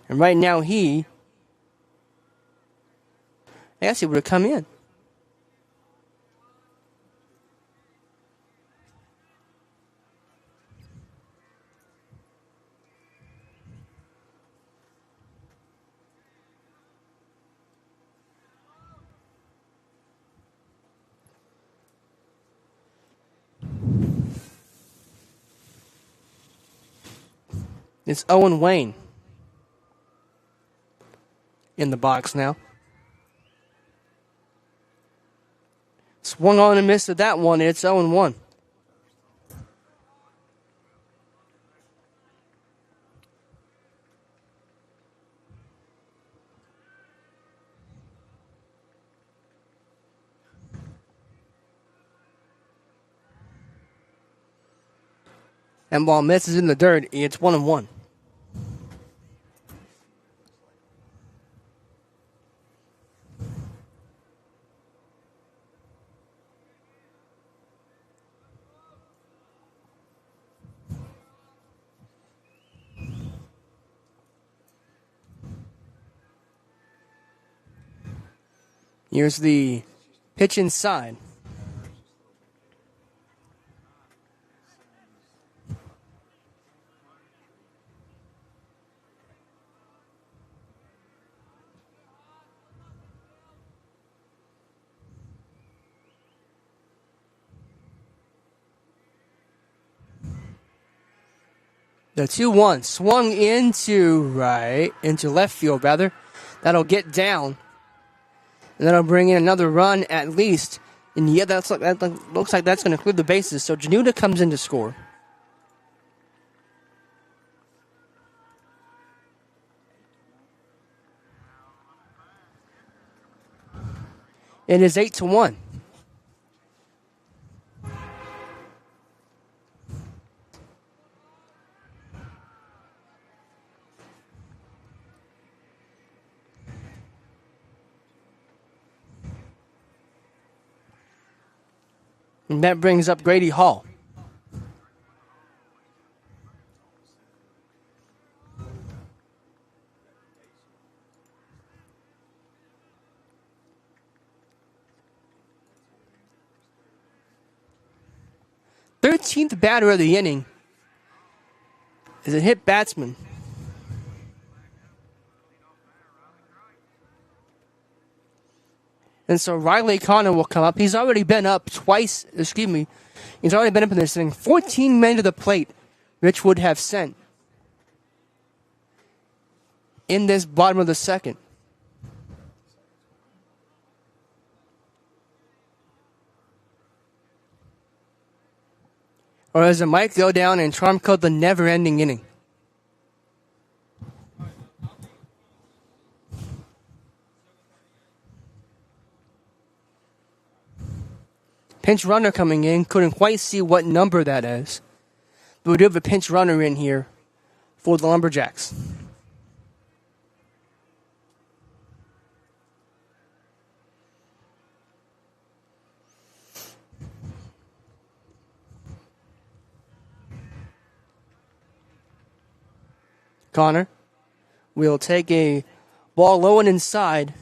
And right now I guess he would have come in. It's Owen Wayne in the box now. Swung on and missed at that one. It's 0-1. And ball misses in the dirt. It's 1-1. Here's the pitch inside. The 2-1 swung into left field, rather. That'll get down. And that'll bring in another run at least. And yeah, that looks like that's going to clear the bases. So Januta comes in to score. It is 8-1. And that brings up Grady Hall. Thirteenth batter of the inning is a hit batsman. And so Riley Connor will come up. He's already been up twice. He's already been up in this inning. 14 men to the plate, Richwood have sent in this bottom of the second. Or as it might go down in Trump called the never-ending inning. Pinch runner coming in. Couldn't quite see what number that is. But we do have a pinch runner in here for the Lumberjacks. Connor will take a ball low and inside.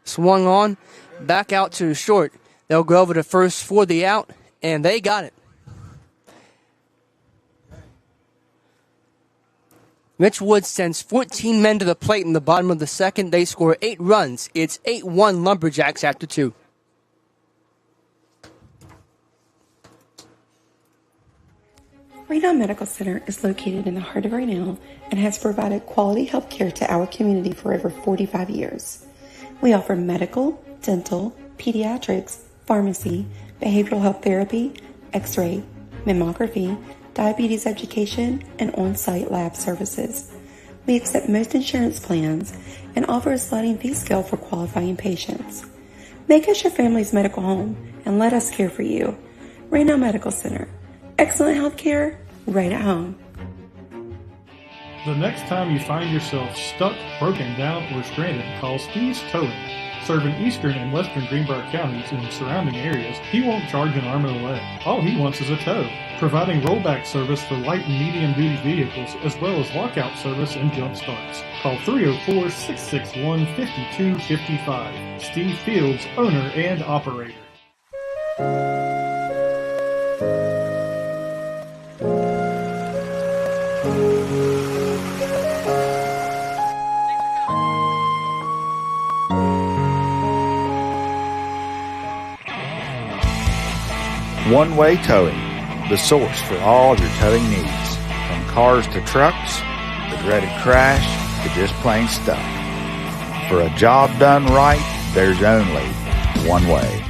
Swung on, back out to short. They'll go over to first for the out, and they got it. Richwood sends 14 men to the plate in the bottom of the second. They score 8 runs. It's 8-1 Lumberjacks after 2. Reno Medical Center is located in the heart of Reno and has provided quality health care to our community for over 45 years. We offer medical, dental, pediatrics, pharmacy, behavioral health therapy, x-ray, mammography, diabetes education, and on-site lab services. We accept most insurance plans and offer a sliding fee scale for qualifying patients. Make us your family's medical home and let us care for you. Reno Medical Center. Excellent health care right at home. The next time you find yourself stuck, broken down, or stranded, call Steve's Towing. Serving eastern and western Greenbrier counties and surrounding areas, he won't charge an arm and a leg. All he wants is a tow. Providing rollback service for light and medium-duty vehicles, as well as lockout service and jump starts. Call 304-661-5255. Steve Fields, owner and operator. One-Way Towing, the source for all your towing needs. From cars to trucks, the dreaded crash, to just plain stuck. For a job done right, there's only one way.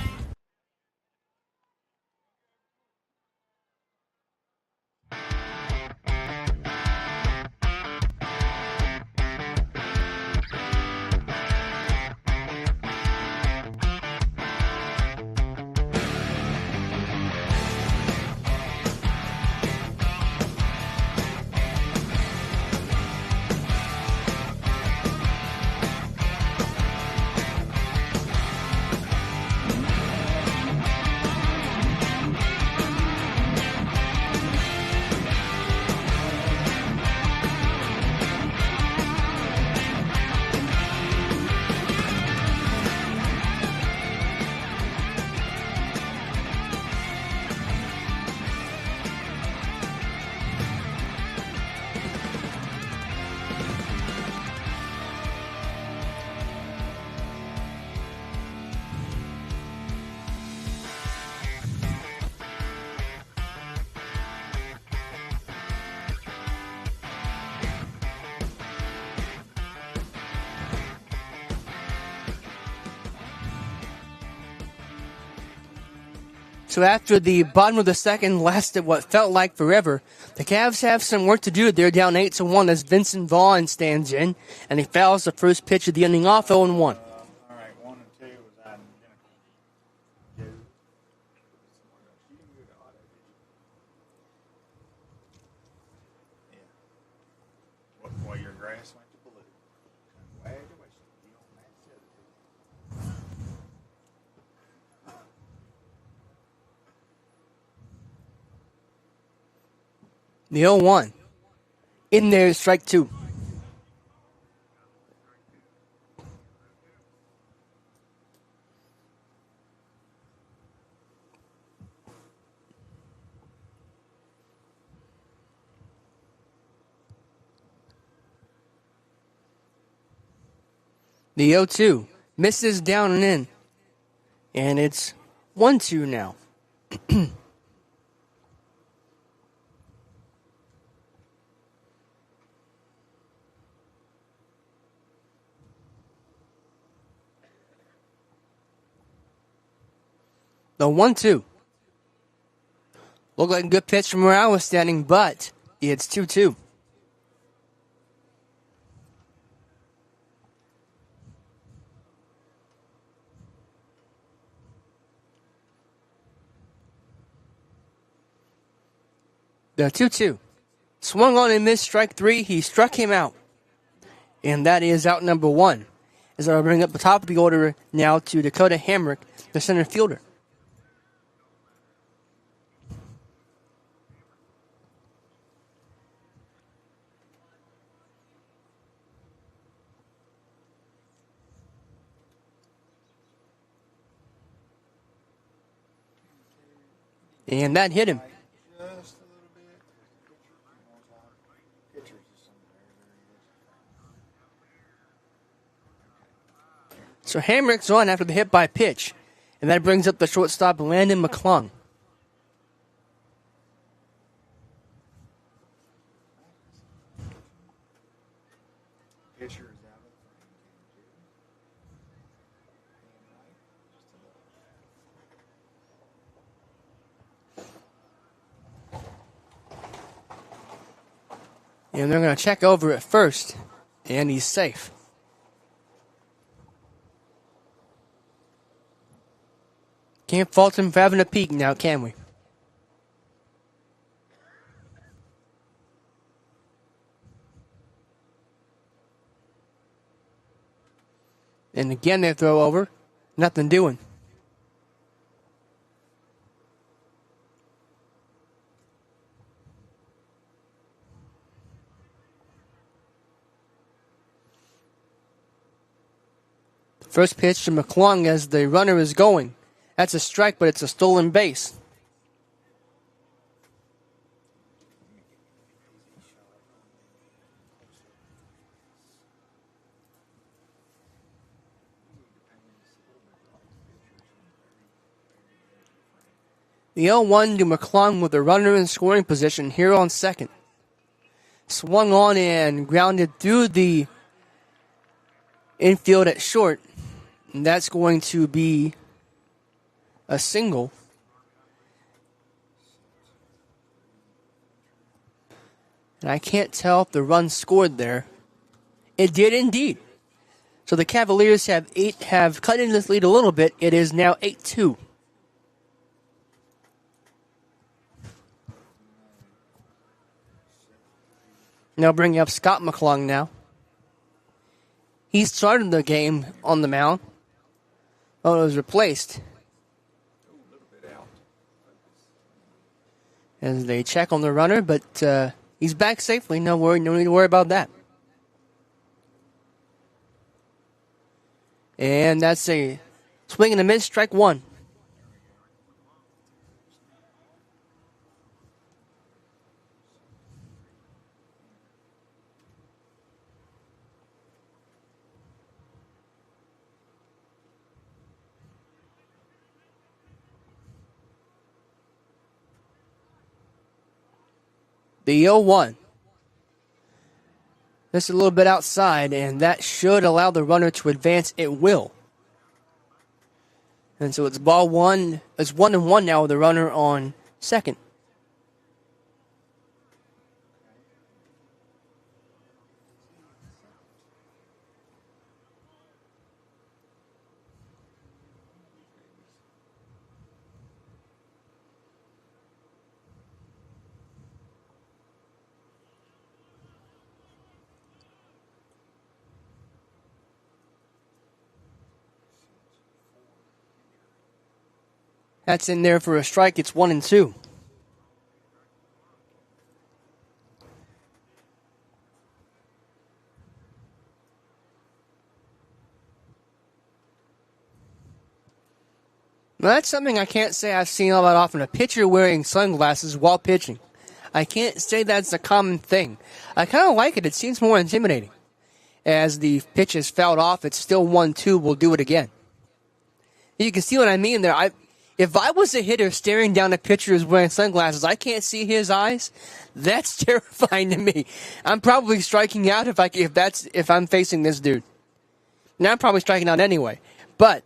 So after the bottom of the second lasted what felt like forever, the Cavs have some work to do. They're down 8-1 as Vincent Vaughn stands in, and he fouls the first pitch of the inning off 0-1. All right, 1 and 2 was identical. Boy, your grass went to blue. Congratulations. You don't match the other two. The 0-1. In there is strike 2. The 0-2 misses down and in. And it's 1-2 now. The 1-2. Looked like a good pitch from where I was standing, but it's 2-2. The 2-2. Swung on and missed strike 3. He struck him out. And that is out number 1. As I'll bring up the top of the order now to Dakota Hamrick, the center fielder. And that hit him. So Hamrick's on after the hit by pitch. And that brings up the shortstop, Landon McClung. And they're going to check over it first. And he's safe. Can't fault him for having a peek now, can we? And again they throw over. Nothing doing. First pitch to McClung as the runner is going. That's a strike, but it's a stolen base. The 0-1 to McClung with a runner in scoring position here on second. Swung on and grounded through the infield at short. And that's going to be a single. And I can't tell if the run scored there. It did indeed. So the Cavaliers have cut into this lead a little bit. It is now 8-2. Now bringing up Scott McClung now. He started the game on the mound. Oh, it was replaced. As they check on the runner, but he's back safely. No need to worry about that. And that's a swing and a miss, strike 1. The 0-1. Just a little bit outside, and that should allow the runner to advance. It will. And so it's ball one. It's 1-1 now with the runner on second. That's in there for a strike. It's 1-2. Now that's something I can't say I've seen all that often. A pitcher wearing sunglasses while pitching. I can't say that's a common thing. I kind of like it. It seems more intimidating. As the pitch is fouled off, it's still 1-2. We'll do it again. You can see what I mean there. If I was a hitter staring down a pitcher who's wearing sunglasses, I can't see his eyes. That's terrifying to me. I'm probably striking out if I'm facing this dude. Now I'm probably striking out anyway. But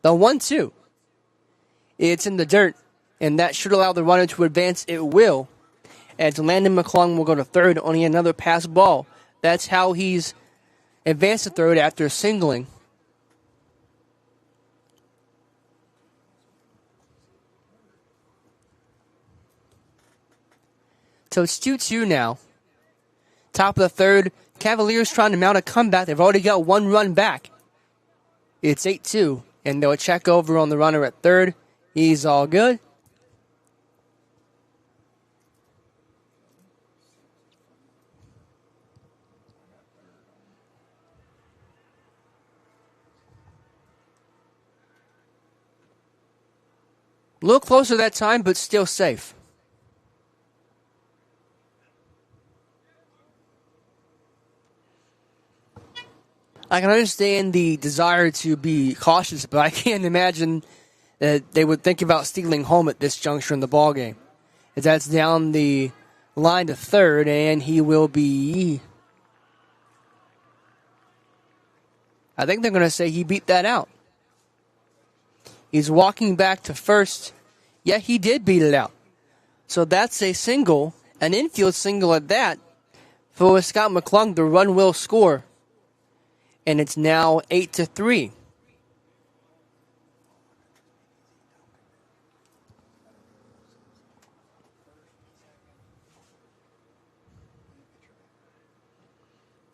the 1-2, it's in the dirt, and that should allow the runner to advance. It will. As Landon McClung will go to third, only another pass ball. That's how he's advanced to third after singling. So it's 2-2 now. Top of the third. Cavaliers trying to mount a comeback. They've already got one run back. It's 8-2. And they'll check over on the runner at third. He's all good. A little closer that time, but still safe. I can understand the desire to be cautious, but I can't imagine that they would think about stealing home at this juncture in the ballgame. As that's down the line to third, and he will be... I think they're going to say he beat that out. He's walking back to first. Yeah, he did beat it out. So that's a single, an infield single at that. For Scott McClung, the run will score. And it's now 8-3.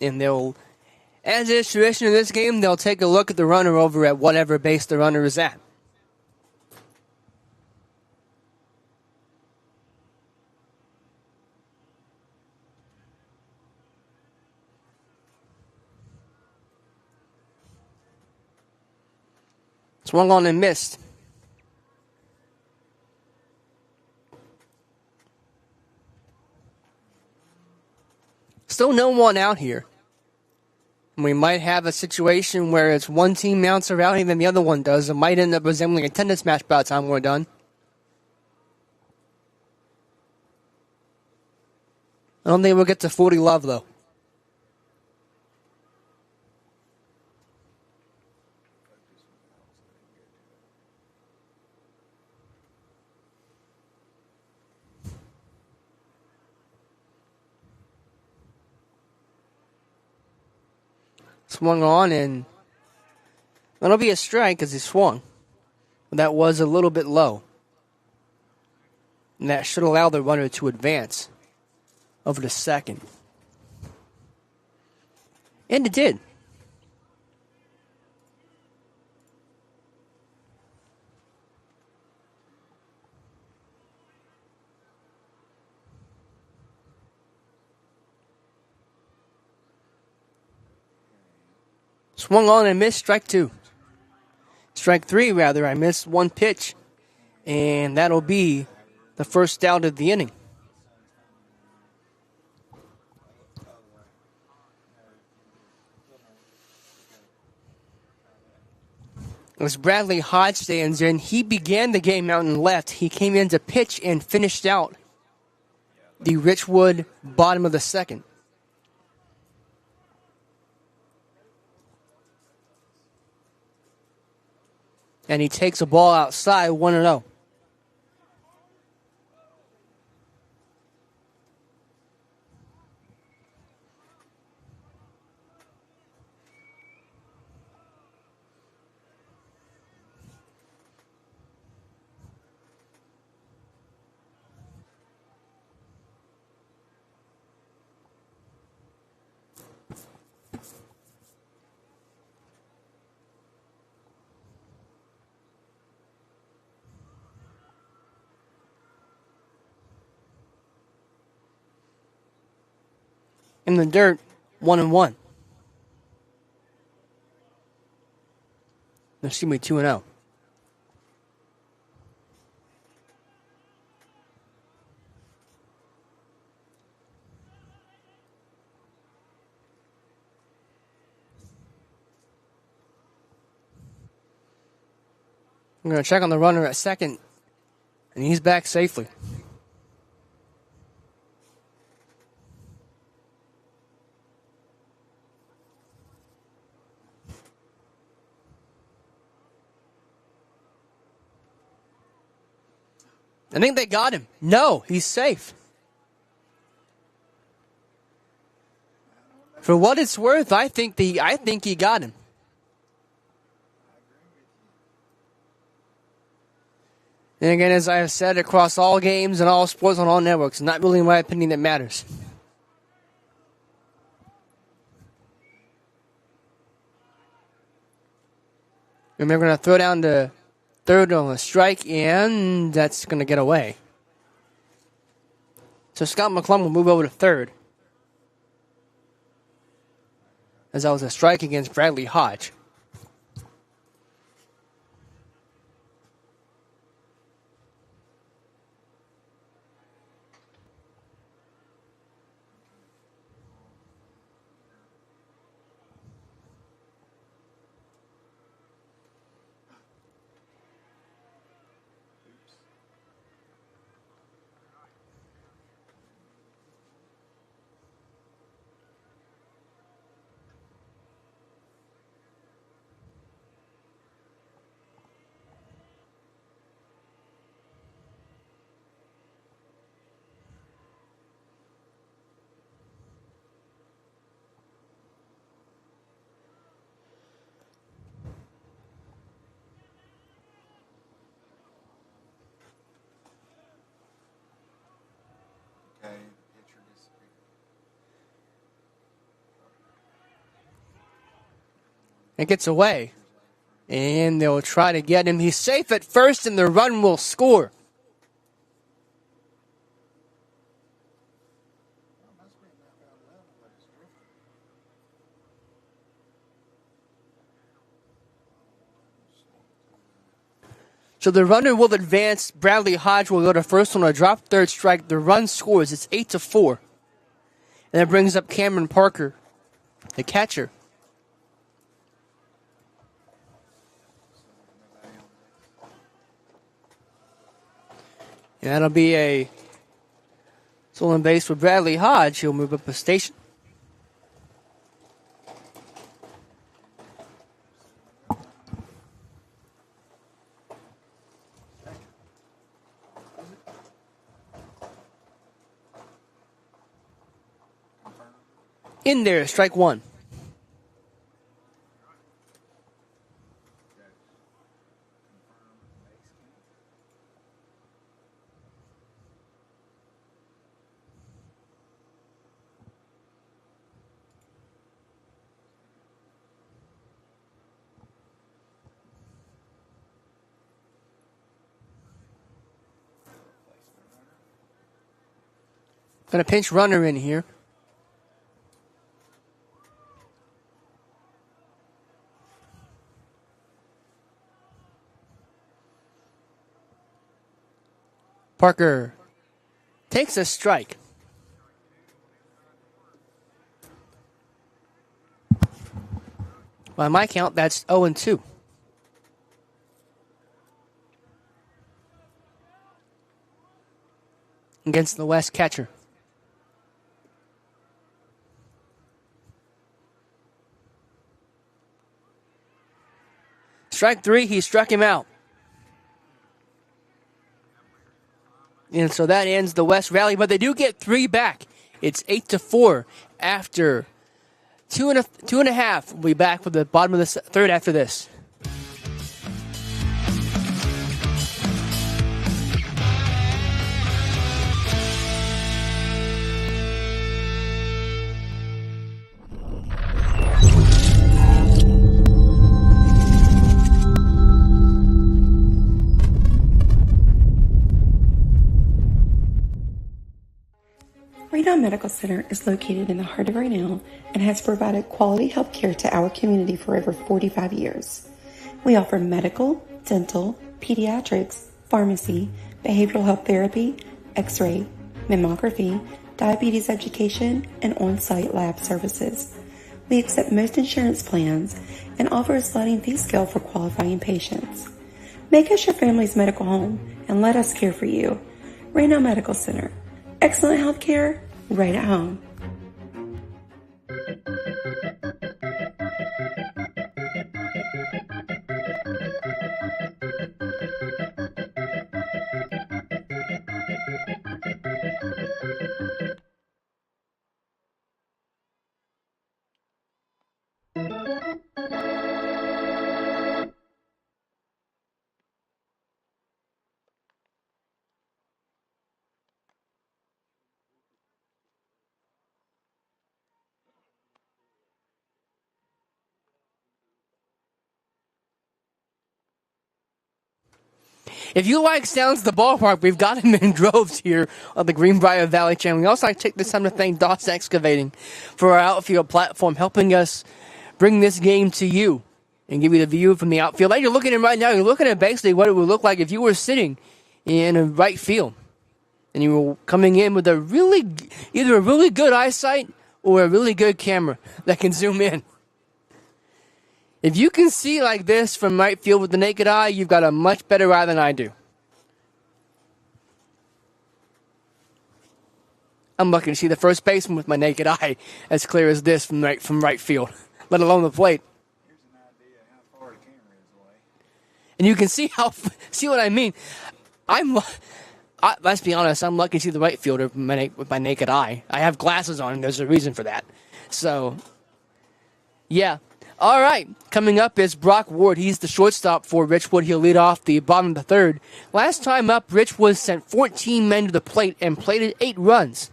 And they'll, as is tradition in this game, they'll take a look at the runner over at whatever base the runner is at. Swung on and missed. Still no one out here. We might have a situation where it's one team mounts a rally than the other one does. It might end up resembling a tennis match by the time we're done. I don't think we'll get to 40 love, though. Swung on, and that'll be a strike because he swung. But that was a little bit low. And that should allow the runner to advance over to second. And it did. Swung on and missed, strike two. Strike three, rather. I missed one pitch. And that'll be the first out of the inning. As Bradley Hodge stands in, he began the game out in left. He came in to pitch and finished out the Richwood bottom of the second. And he takes a ball outside, 1-0. In the dirt, 1-1. Excuse me, 2-0. I'm going to check on the runner at second, and he's back safely. I think they got him. No, he's safe. For what it's worth, I think he got him. And again, as I have said, across all games and all sports on all networks, not really in my opinion that matters. And they're going to throw down to third on a strike, and that's going to get away. So Scott McClung will move over to third. As that was a strike against Bradley Hodge. It gets away. And they'll try to get him. He's safe at first, and the run will score. So the runner will advance. Bradley Hodge will go to first on a drop third strike. The run scores. It's 8-4. And that brings up Cameron Parker, the catcher. And that'll be a stolen base for Bradley Hodge. He'll move up a station. In there, strike one. Got a pinch runner in here. Parker takes a strike. By my count, that's 0-2. Against the West catcher. Strike three, he struck him out. And so that ends the West rally, but they do get three back. It's 8-4 after two and a half. We'll be back with the bottom of the third after this. Reno Medical Center is located in the heart of Reno and has provided quality health care to our community for over 45 years. We offer medical, dental, pediatrics, pharmacy, behavioral health therapy, x-ray, mammography, diabetes education, and on-site lab services. We accept most insurance plans and offer a sliding fee scale for qualifying patients. Make us your family's medical home and let us care for you. Reno Medical Center. Excellent health care right at home. If you like Sounds of the Ballpark, we've got them in droves here on the Greenbrier Valley channel. We also like to take this time to thank DOS Excavating for our outfield platform, helping us bring this game to you and give you the view from the outfield. Like you're looking at it right now, you're looking at basically what it would look like if you were sitting in a right field and you were coming in with either a really good eyesight or a really good camera that can zoom in. If you can see like this from right field with the naked eye, you've got a much better eye than I do. I'm lucky to see the first baseman with my naked eye as clear as this from right field, let alone the plate. Here's an idea how far the camera is away. And you can see what I mean. Let's be honest, I'm lucky to see the right fielder with my naked eye. I have glasses on, and there's a reason for that. So, yeah. All right, coming up is Brock Ward. He's the shortstop for Richwood. He'll lead off the bottom of the third. Last time up, Richwood sent 14 men to the plate and plated 8 runs.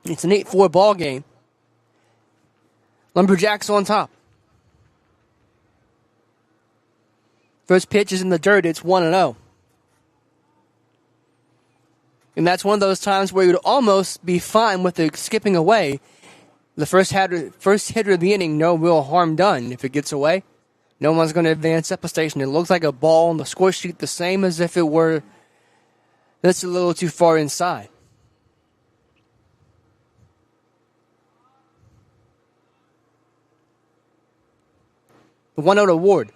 It's an 8-4 ball game. Lumberjacks on top. First pitch is in the dirt. It's 1-0. And that's one of those times where you'd almost be fine with it skipping away. The first hitter of the inning, no real harm done. If it gets away, no one's going to advance up a station. It looks like a ball on the score sheet, the same as if it were just a little too far inside. The 1-0 to Ward.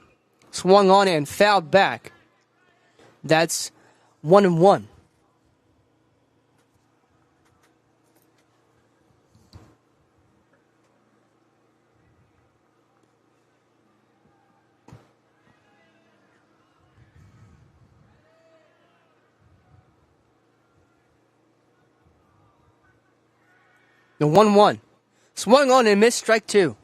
Swung on and fouled back. That's 1-1. The 1-1. Swung on and missed strike 2.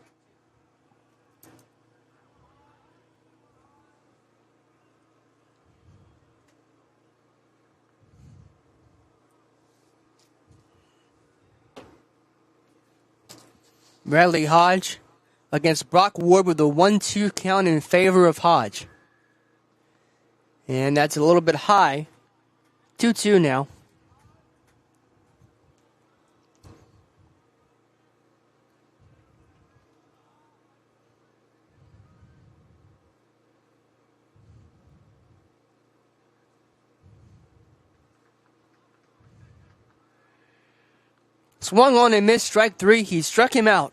Bradley Hodge against Brock Ward with a 1-2 count in favor of Hodge. And that's a little bit high. 2-2 now. Swung on and missed strike 3. He struck him out.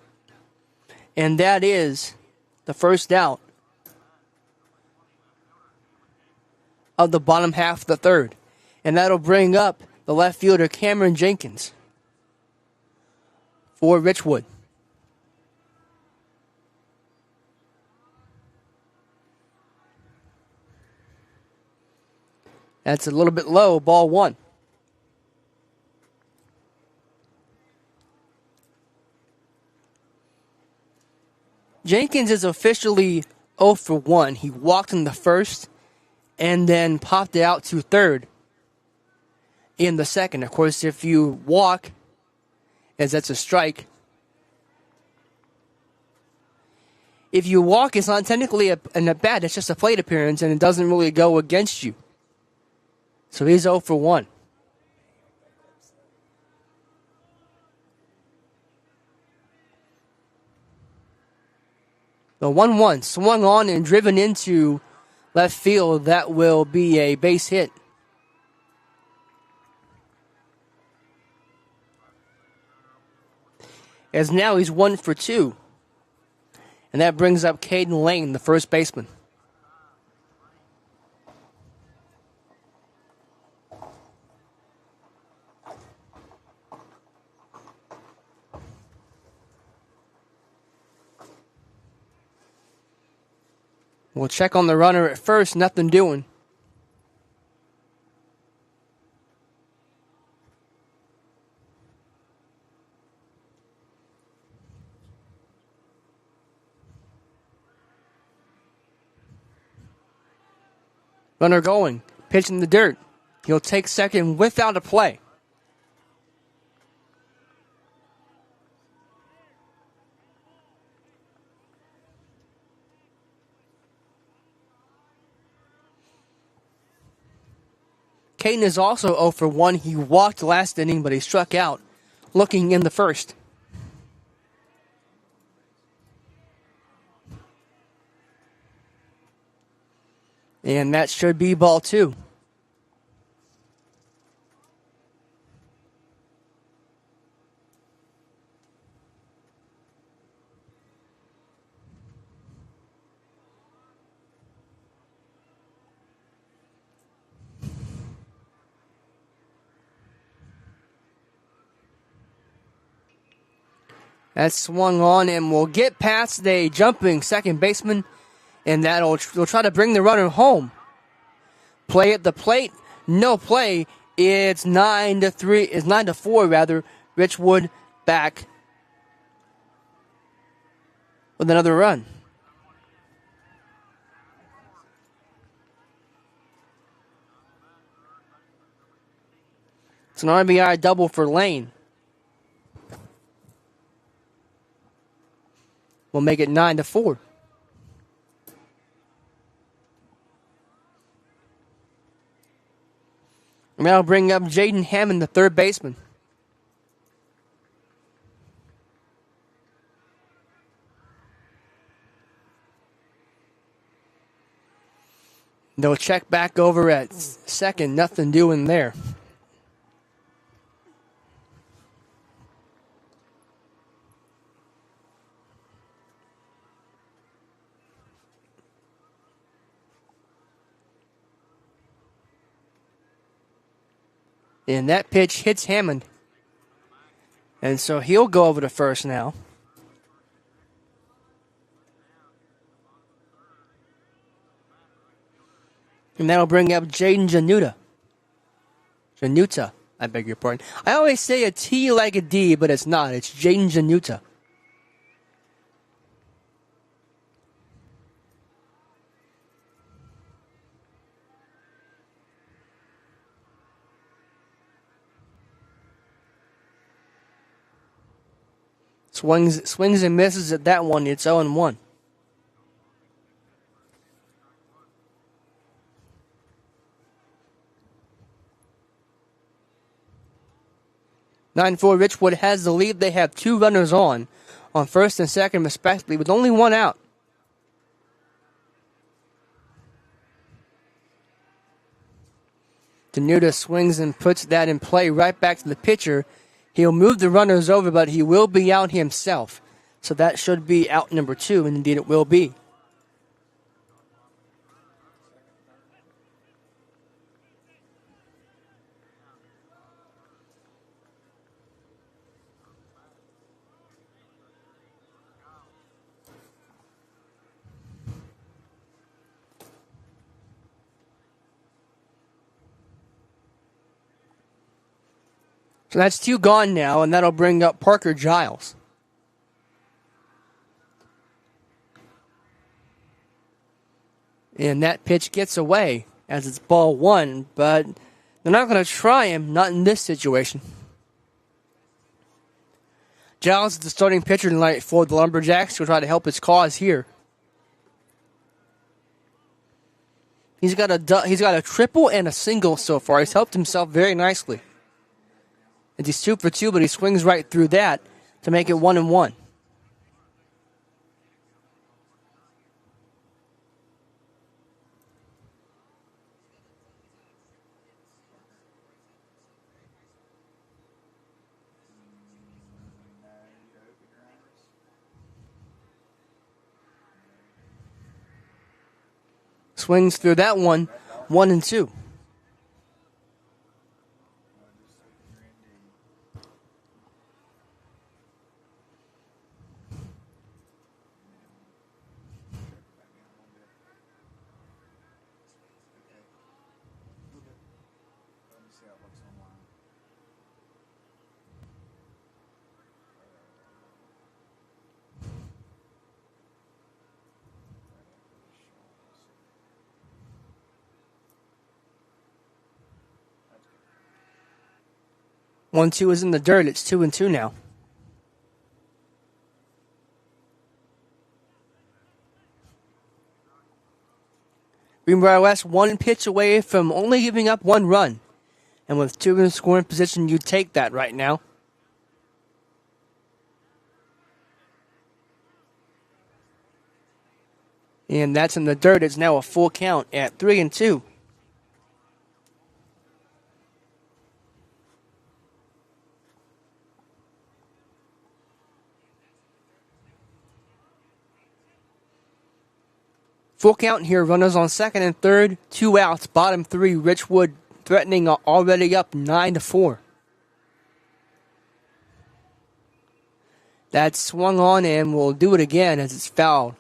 And that is the first out of the bottom half of the third. And that'll bring up the left fielder Cameron Jenkins for Richwood. That's a little bit low, ball 1. Jenkins is officially 0 for 1. He walked in the first and then popped it out to third in the second. Of course, if you walk, as that's a strike, if you walk, it's not technically an at-bat. It's just a plate appearance, and it doesn't really go against you. So he's 0 for 1. The 1-1 swung on and driven into left field. That will be a base hit. As now he's 1 for 2. And that brings up Caden Lane, the first baseman. We'll check on the runner at first, nothing doing. Runner going, pitch in the dirt. He'll take second without a play. Caden is also 0 for 1. He walked last inning, but he struck out looking in the first. And that should be ball 2. That swung on and will get past the jumping second baseman, and will try to bring the runner home. Play at the plate, no play. It's 9-3. It's 9-4 rather. Richwood back with another run. It's an RBI double for Lane. We'll make it 9-4. And that'll bring up Jaden Hammond, the third baseman. They'll check back over at second. Nothing doing there. And that pitch hits Hammond. And so he'll go over to first now. And that'll bring up Jaden Januta, I beg your pardon. I always say a T like a D, but it's not. It's Jaden Januta. Swings and misses at that one. It's 0-1. (9-4) Richwood has the lead. They have two runners on first and second respectively, with only one out. Danuta swings and puts that in play right back to the pitcher. He'll move the runners over, but he will be out himself. So that should be out number 2, and indeed it will be. So that's 2 gone now, and that'll bring up Parker Giles. And that pitch gets away as it's ball 1, but they're not going to try him, not in this situation. Giles is the starting pitcher tonight for the Lumberjacks. He'll try to help his cause here. He's got a triple and a single so far. He's helped himself very nicely. And he's 2 for 2, but he swings right through that to make it 1-1. Swings through that one, 1-2. One, 2 is in the dirt. It's 2-2 now. Greenbrier West 1 pitch away from only giving up 1 run. And with 2 in scoring position, you take that right now. And that's in the dirt. It's now a full count at 3-2. Full count here, runners on second and third, 2 outs, bottom 3, Richwood threatening already up 9-4. That's swung on and will do it again as it's fouled.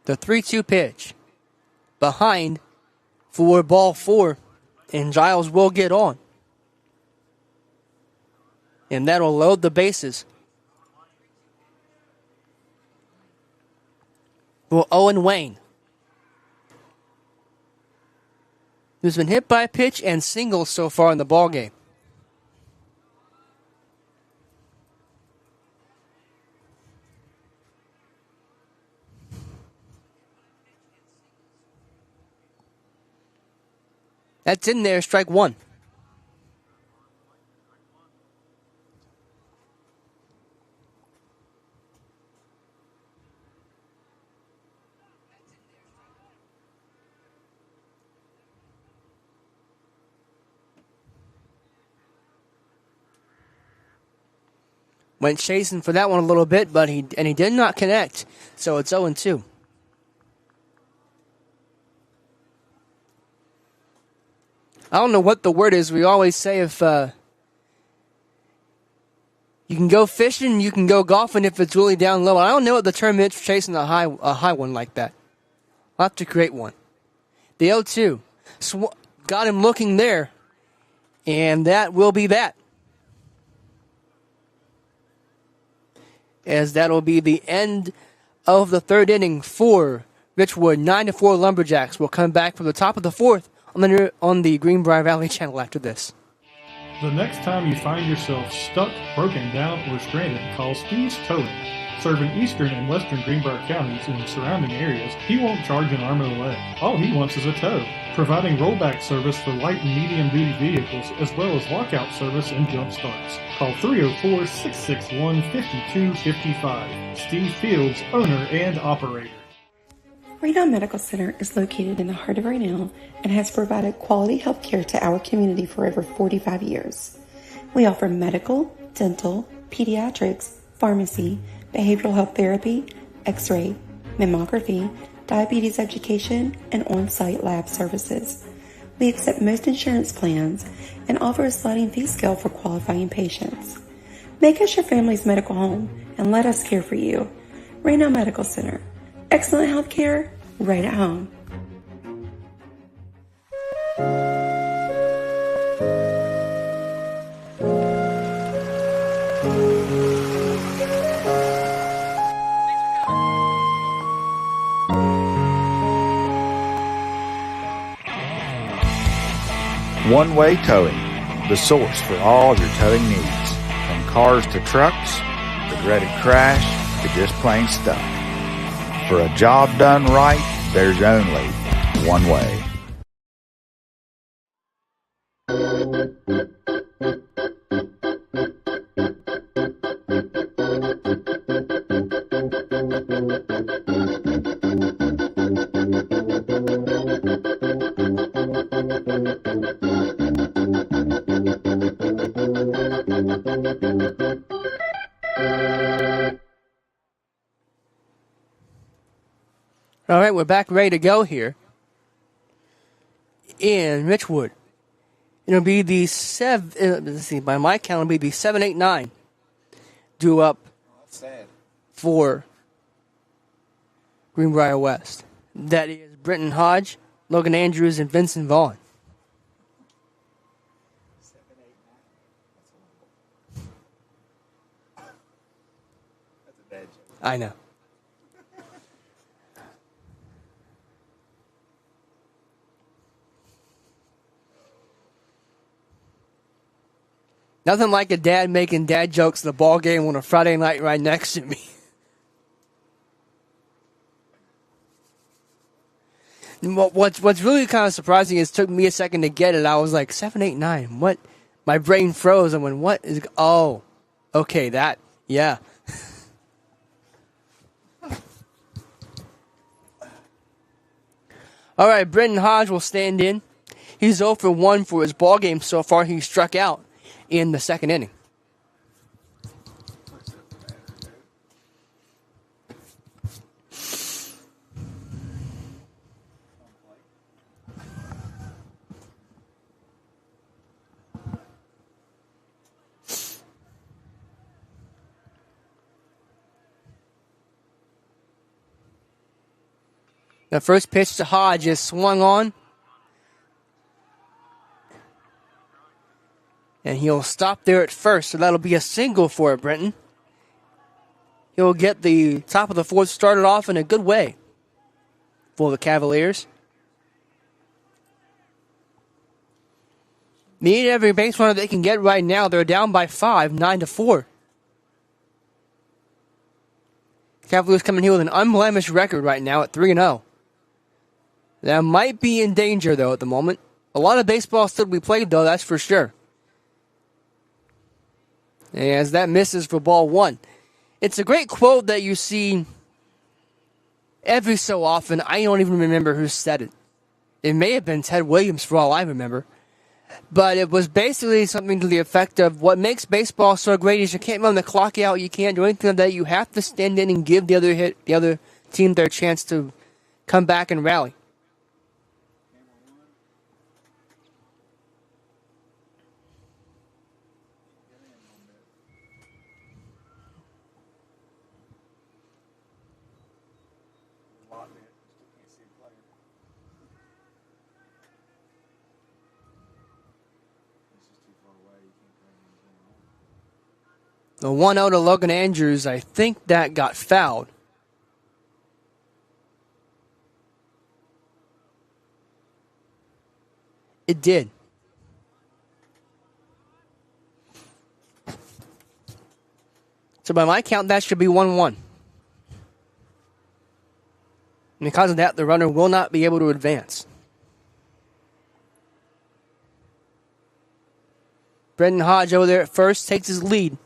The 3-2 pitch. Behind for ball 4. And Giles will get on. And that'll load the bases. For Owen Wayne, who's been hit by a pitch and singles so far in the ballgame. That's in there, strike 1. Went chasing for that one a little bit, but he did not connect, so it's 0-2. I don't know what the word is. We always say if you can go fishing, you can go golfing if it's really down low. I don't know what the term is for chasing a high one like that. I'll have to create one. The 0-2. Got him looking there. And that will be that. As that will be the end of the 3rd inning for Richwood. 9-4 Lumberjacks will come back from the top of the 4th on the Greenbrier Valley channel after this. The next time you find yourself stuck, broken down, or stranded, call Steve's Towing. Serving eastern and western Greenbrier counties and surrounding areas, he won't charge an arm and a leg. All he wants is a tow. Providing rollback service for light and medium-duty vehicles, as well as lockout service and jump starts. Call 304-661-5255. Steve Fields, owner and operator. Raynell Medical Center is located in the heart of Raynell and has provided quality health care to our community for over 45 years. We offer medical, dental, pediatrics, pharmacy, behavioral health therapy, x-ray, mammography, diabetes education, and on-site lab services. We accept most insurance plans and offer a sliding fee scale for qualifying patients. Make us your family's medical home and let us care for you. Reno Medical Center. Excellent health care right at home. One-way towing, the source for all your towing needs. From cars to trucks, the dreaded crash, to just plain stuck. For a job done right, there's only one way. All right, we're back ready to go here in Richwood. It'll be the let's see, by my count, it'll be the 7-8-9 due up for Greenbrier West. That is Brenton Hodge, Logan Andrews, and Vincent Vaughn. I know. Nothing like a dad making dad jokes at the ball game on a Friday night right next to me. What's really kind of surprising is it took me a second to get it. I was like, 7-8-9. What? My brain froze. I went, what is... Oh, okay, that. Yeah. All right, Brenton Hodge will stand in. He's 0 for 1 for his ball game so far. He struck out in the second inning. The first pitch to Hodge is swung on. And he'll stop there at first, so that'll be a single for Brenton. He'll get the top of the fourth started off in a good way for the Cavaliers. Need every base runner they can get right now. They're down by 5, 9-4. Cavaliers coming here with an unblemished record right now at 3-0. That might be in danger, though, at the moment. A lot of baseball still to be played, though, that's for sure. As that misses for ball 1. It's a great quote that you see every so often. I don't even remember who said it. It may have been Ted Williams for all I remember. But it was basically something to the effect of what makes baseball so great is you can't run the clock out, you can't do anything like that. You have to stand in and give the other team their chance to come back and rally. The 1-0 to Logan Andrews, I think that got fouled. It did. So by my count, that should be 1-1. And because of that, the runner will not be able to advance. Brenton Hodge over there at first takes his lead.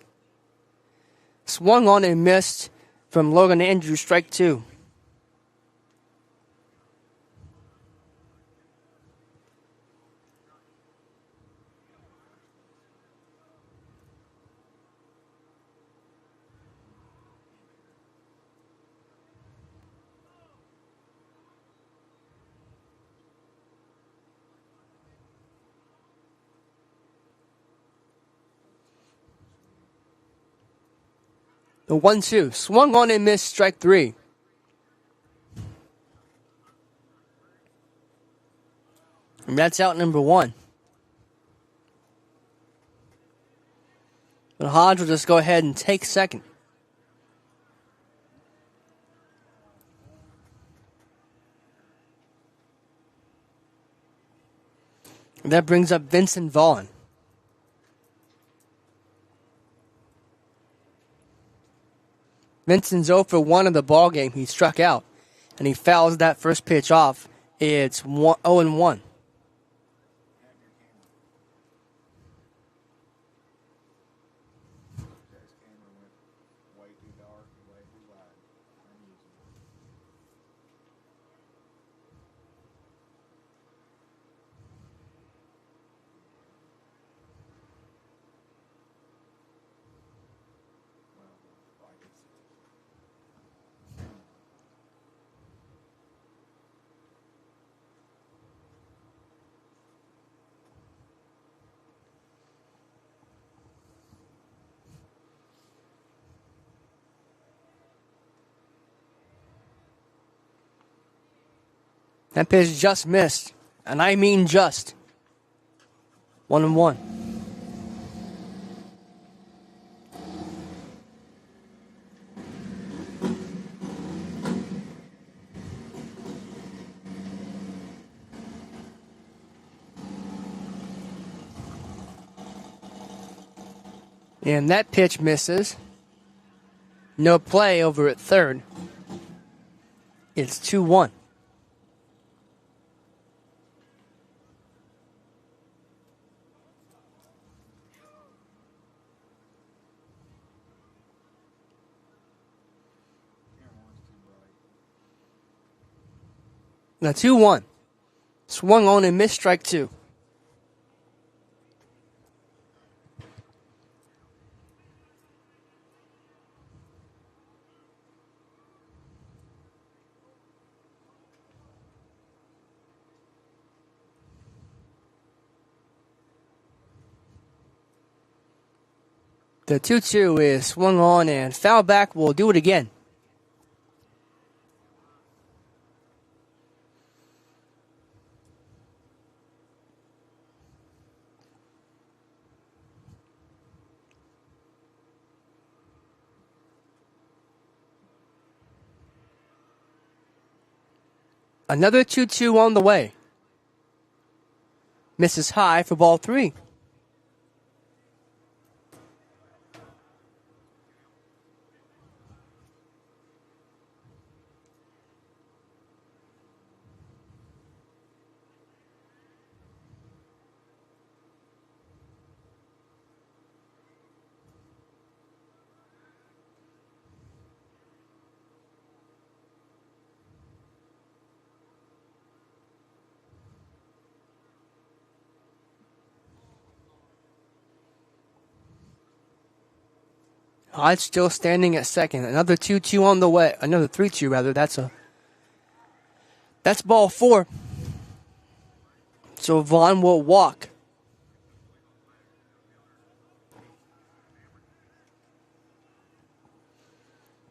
Swung on and missed from Logan Andrews, strike 2. The 1-2. Swung on and missed, strike 3. And that's out number 1. But Hodge will just go ahead and take second. And that brings up Vincent Vaughn. Vincent's 0 for 1 in the ball game. He struck out, and he fouls that first pitch off. It's 0-1. That pitch just missed, and I mean just. 1-1. And that pitch misses. No play over at third. It's 2-1. Now 2-1. Swung on and missed, strike 2. The 2-2 is swung on and foul back. We'll do it again. Another 2-2 on the way. Misses high for ball 3. Hodge still standing at second. Another 2-2 on the way. Another 3-2 rather. That's ball 4. So Vaughn will walk.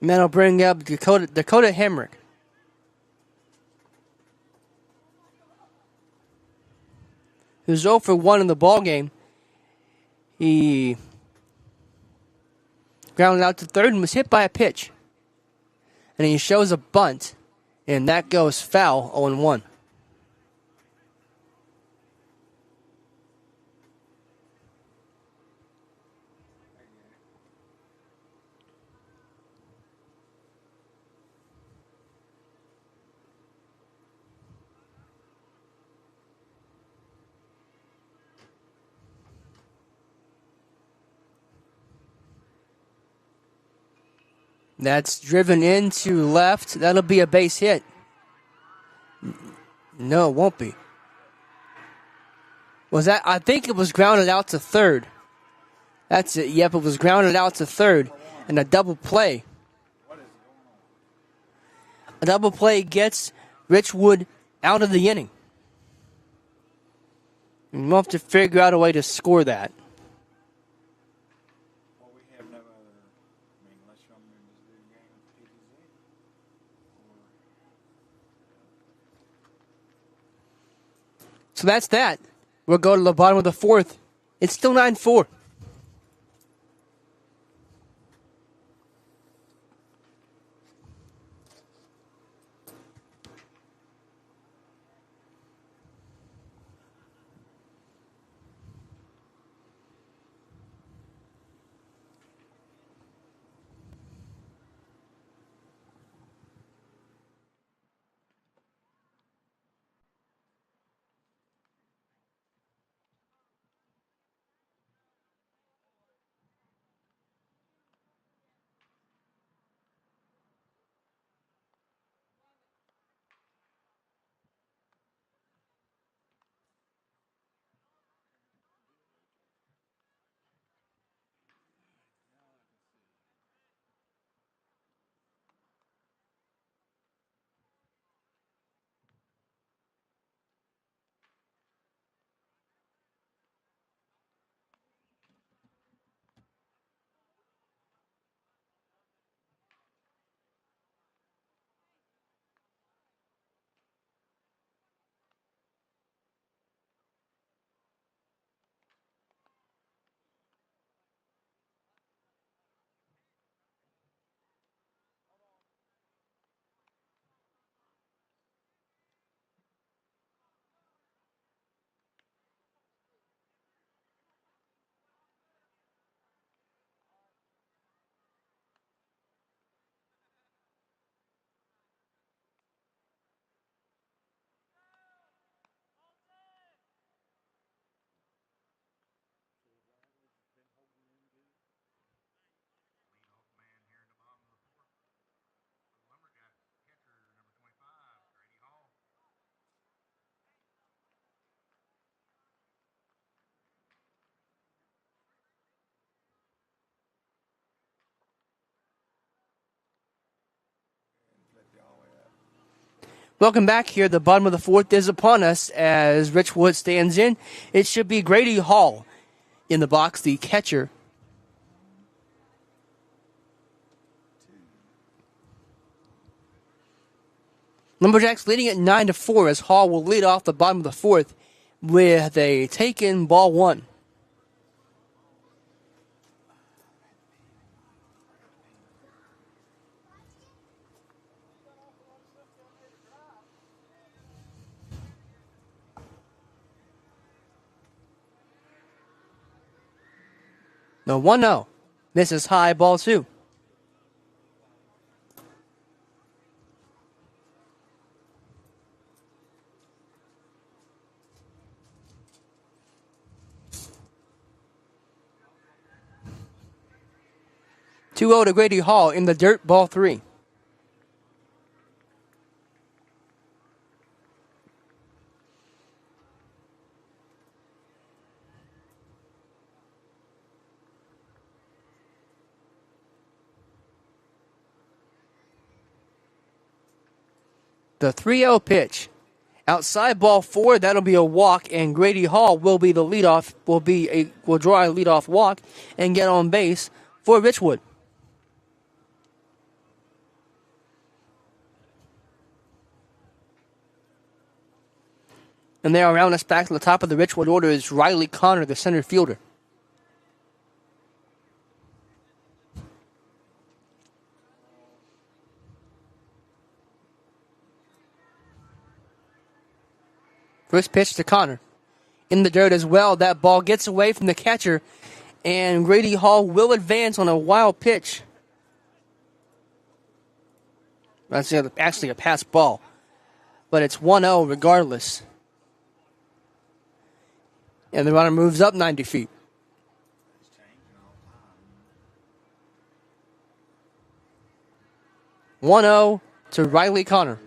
And that'll bring up Dakota Hemrick. Who's 0 for 1 in the ball game. He grounded out to third and was hit by a pitch. And he shows a bunt, and that goes foul, 0-1. That's driven into left. That'll be a base hit. No, it won't be. Was that? I think it was grounded out to third. That's it. Yep, it was grounded out to third. And a double play. A double play gets Richwood out of the inning. And we'll have to figure out a way to score that. Well, we have no other. I mean, unless you want me So that's that. We'll go to the bottom of the fourth. It's still 9-4. Welcome back here. The bottom of the fourth is upon us as Richwood stands in. It should be Grady Hall in the box, the catcher. Lumberjacks leading at 9-4 as Hall will lead off the bottom of the fourth with a taken ball one. No, 1-0. This is high, ball two. Two-0 to Grady Hall in the dirt, ball three. The 3-0 pitch. Outside ball four, that'll be a walk, and Grady Hall will be the leadoff, will draw a leadoff walk and get on base for Richwood. And there around us back to the top of the Richwood order is Riley Connor, the center fielder. First pitch to Connor. In the dirt as well. That ball gets away from the catcher, and Grady Hall will advance on a wild pitch. That's actually a pass ball, but it's 1-0 regardless. And the runner moves up 90 feet. 1-0 to Riley Connor.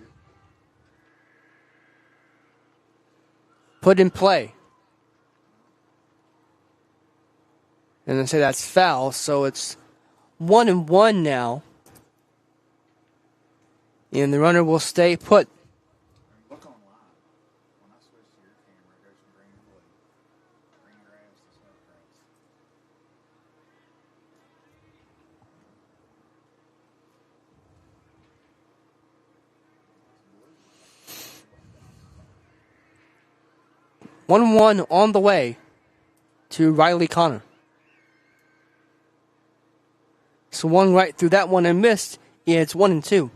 Put in play. And they say that's foul, so it's 1-1 now. And the runner will stay put. Look online. When I switch to your camera, it goes from green to blue. Green grass to snow grass. 1-1 on the way to Riley Connor. Swung right through that one and missed. It's 1-2.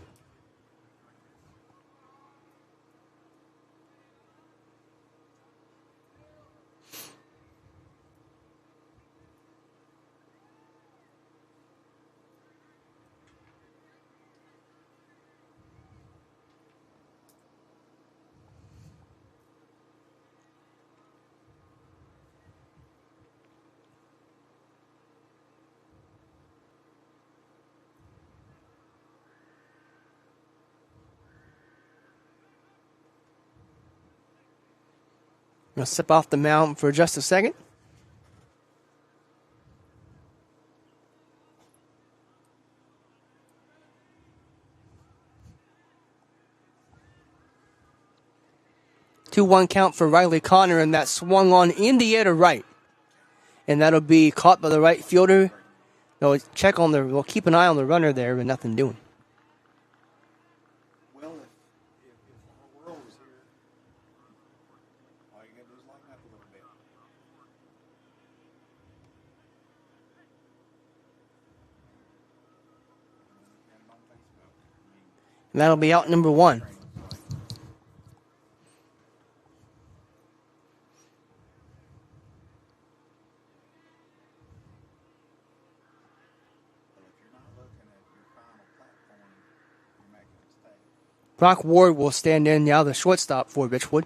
I'll step off the mound for just a second. Two-one count for Riley Connor, and that swung on in the air to right. And that'll be caught by the right fielder. They'll keep an eye on the runner there, but nothing doing. And that'll be out number 1. Brock Ward will stand in now, the shortstop for Richwood.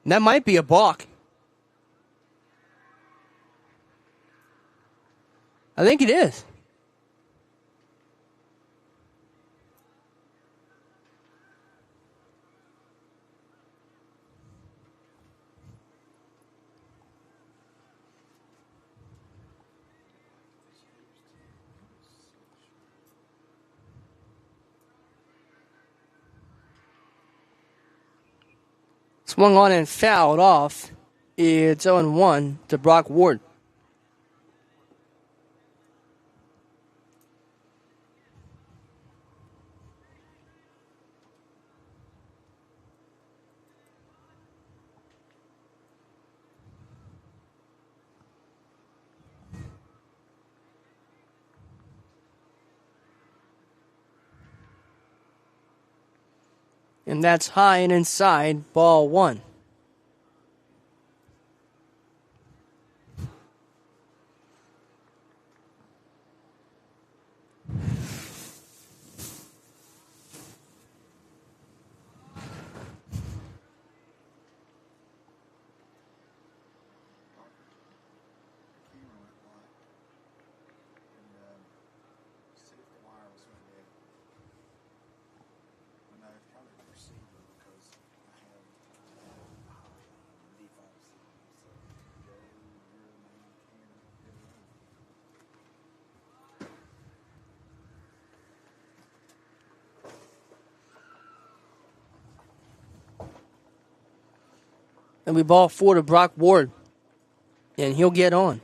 And that might be a balk. I think it is. Swung on and fouled off. It's 0-1 to Brock Ward. And that's high and inside, ball 1. And we ball 4 to Brock Ward. And he'll get on.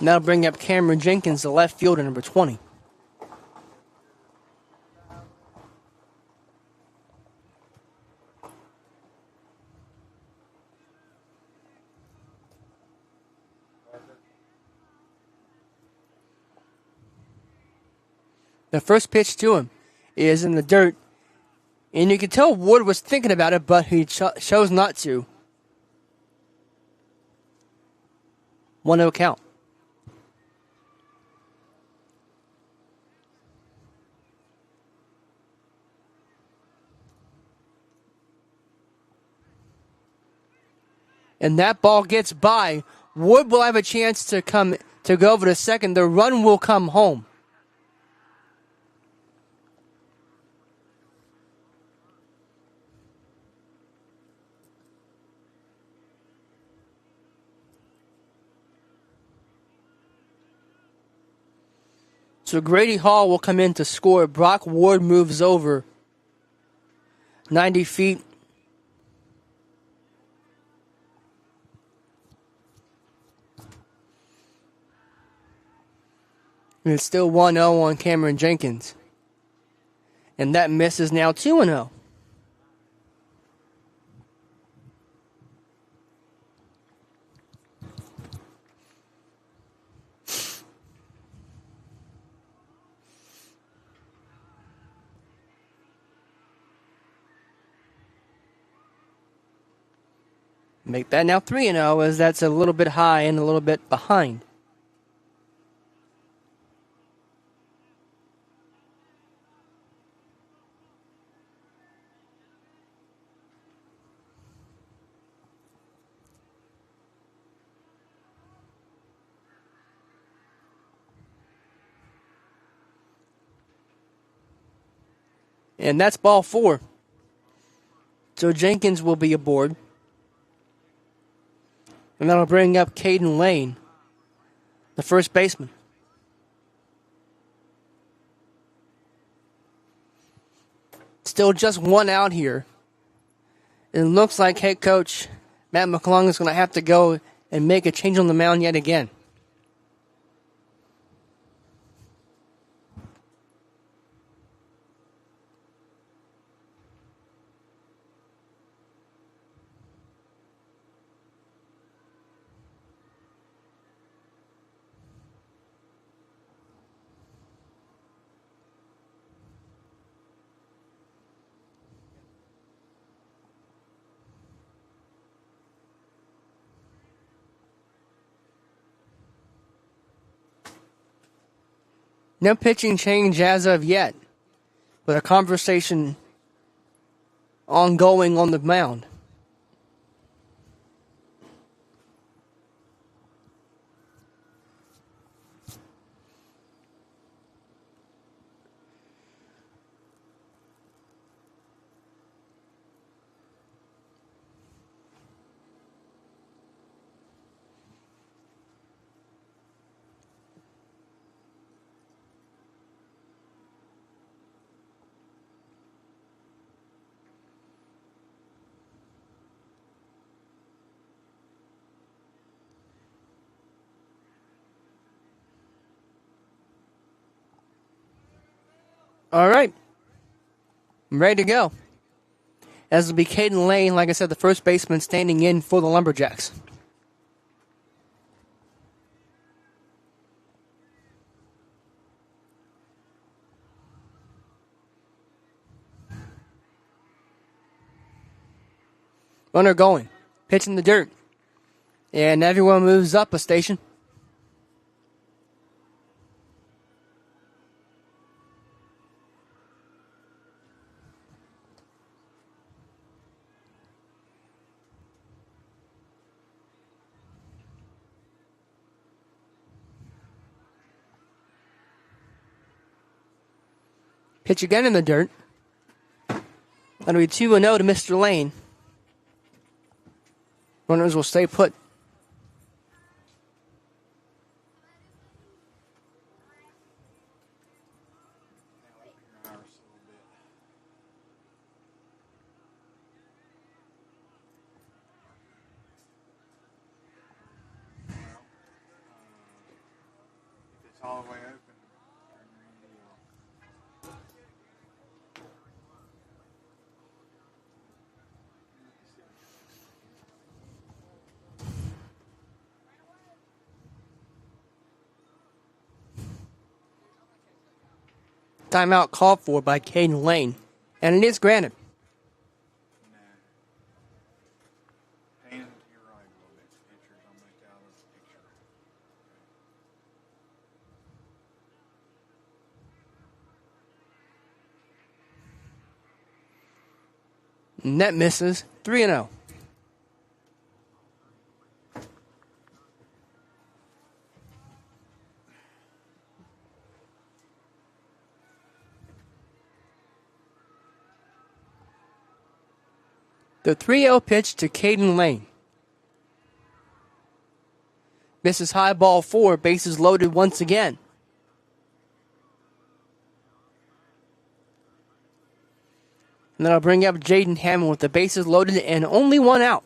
And that'll bring up Cameron Jenkins, the left fielder, number 20. The first pitch to him is in the dirt. And you can tell Ward was thinking about it, but he chose not to. 1-0 count. And that ball gets by. Wood will have a chance to go over to second. The run will come home. So Grady Hall will come in to score. Brock Ward moves over 90 feet. And it's still 1-0 on Cameron Jenkins. And that miss is now 2-0. Make that now 3-0, as that's a little bit high and a little bit behind. And that's ball 4. So Jenkins will be aboard. And that'll bring up Caden Lane, the first baseman. Still just 1 out here. It looks like head coach Matt McClung is going to have to go and make a change on the mound yet again. No pitching change as of yet, but a conversation ongoing on the mound. All right. I'm ready to go. As will be Caden Lane, like I said, the first baseman standing in for the Lumberjacks. Runner going. Pitch in the dirt. And everyone moves up a station. Pitch again in the dirt. That'll be 2-0 to Mr. Lane. Runners will stay put. It's all the way open. Timeout called for by Caden Lane. And it is granted. Pan to your right a little bit. Picture. Don't make that out of the picture. Net misses. 3-0. The 3-0 pitch to Caden Lane. Misses high, ball 4, bases loaded once again. And then I'll bring up Jaden Hammond with the bases loaded and only 1 out.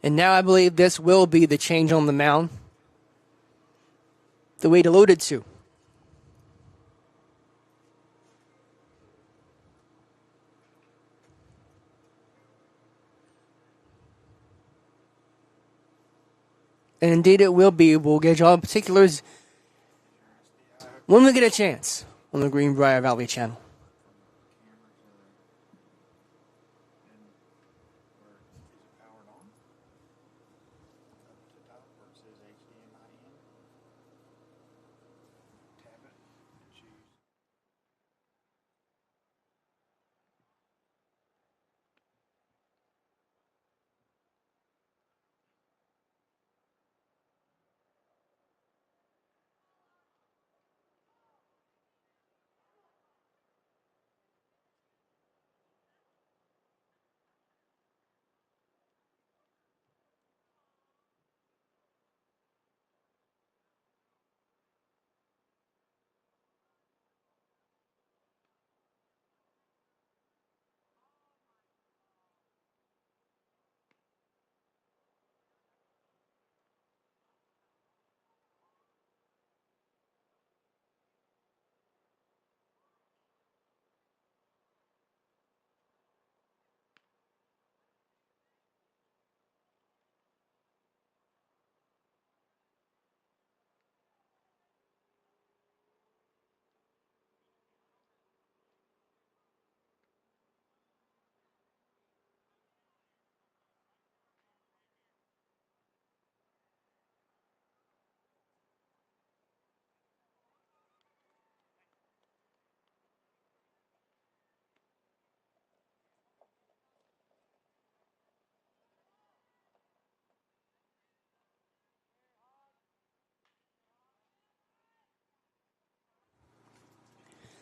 And now I believe this will be the change on the mound that we'd alluded to. And indeed it will be. We'll get you all the particulars when we get a chance on the Greenbrier Valley channel.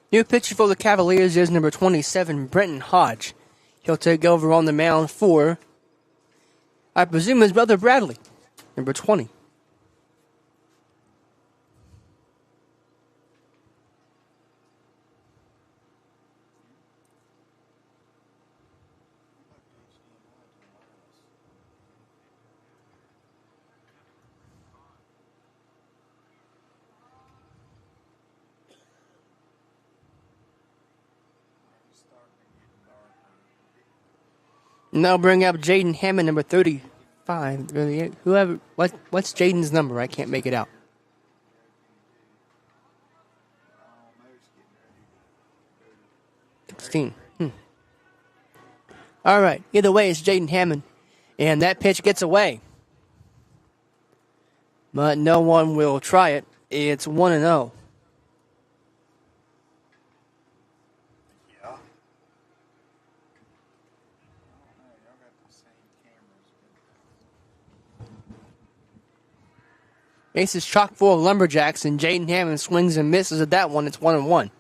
New pitcher for the Cavaliers is number 27, Brenton Hodge. He'll take over on the mound for, I presume, his brother Bradley, number 20. And they'll bring up Jaden Hammond, number 35. What's Jaden's number? I can't make it out. $16. All right. Either way, it's Jaden Hammond. And that pitch gets away. But no one will try it. It's 1-0. Ace is chock full of Lumberjacks, and Jaden Hammond swings and misses at that one. It's 1-1.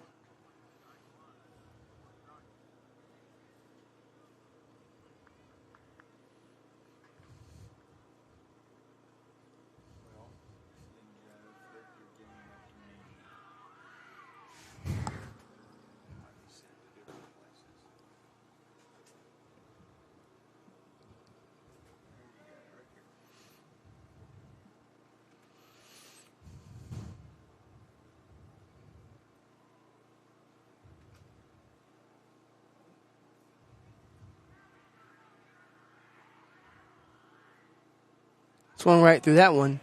Swung right through that one.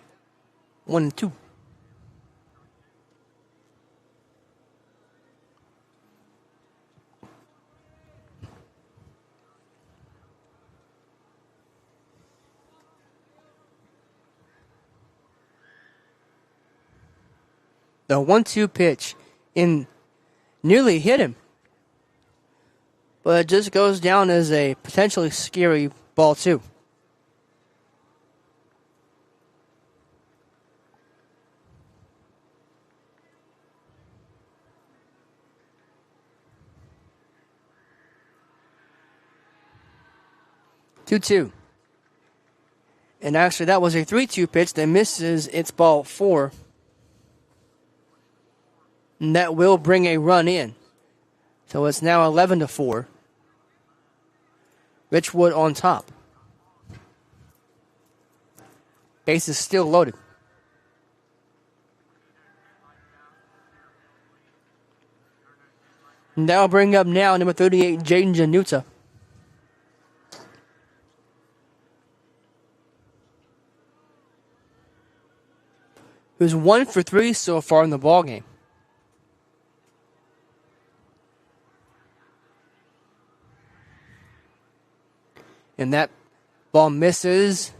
1-2. The 1-2 pitch nearly hit him. But it just goes down as a potentially scary ball, too. Two. And actually, that was a 3-2 pitch that misses. It's ball 4. And that will bring a run in. So it's now 11-4. Richwood on top. Base is still loaded. And that'll bring up now number 38, Jaden Januta. Who's 1 for 3 so far in the ballgame. And that ball misses,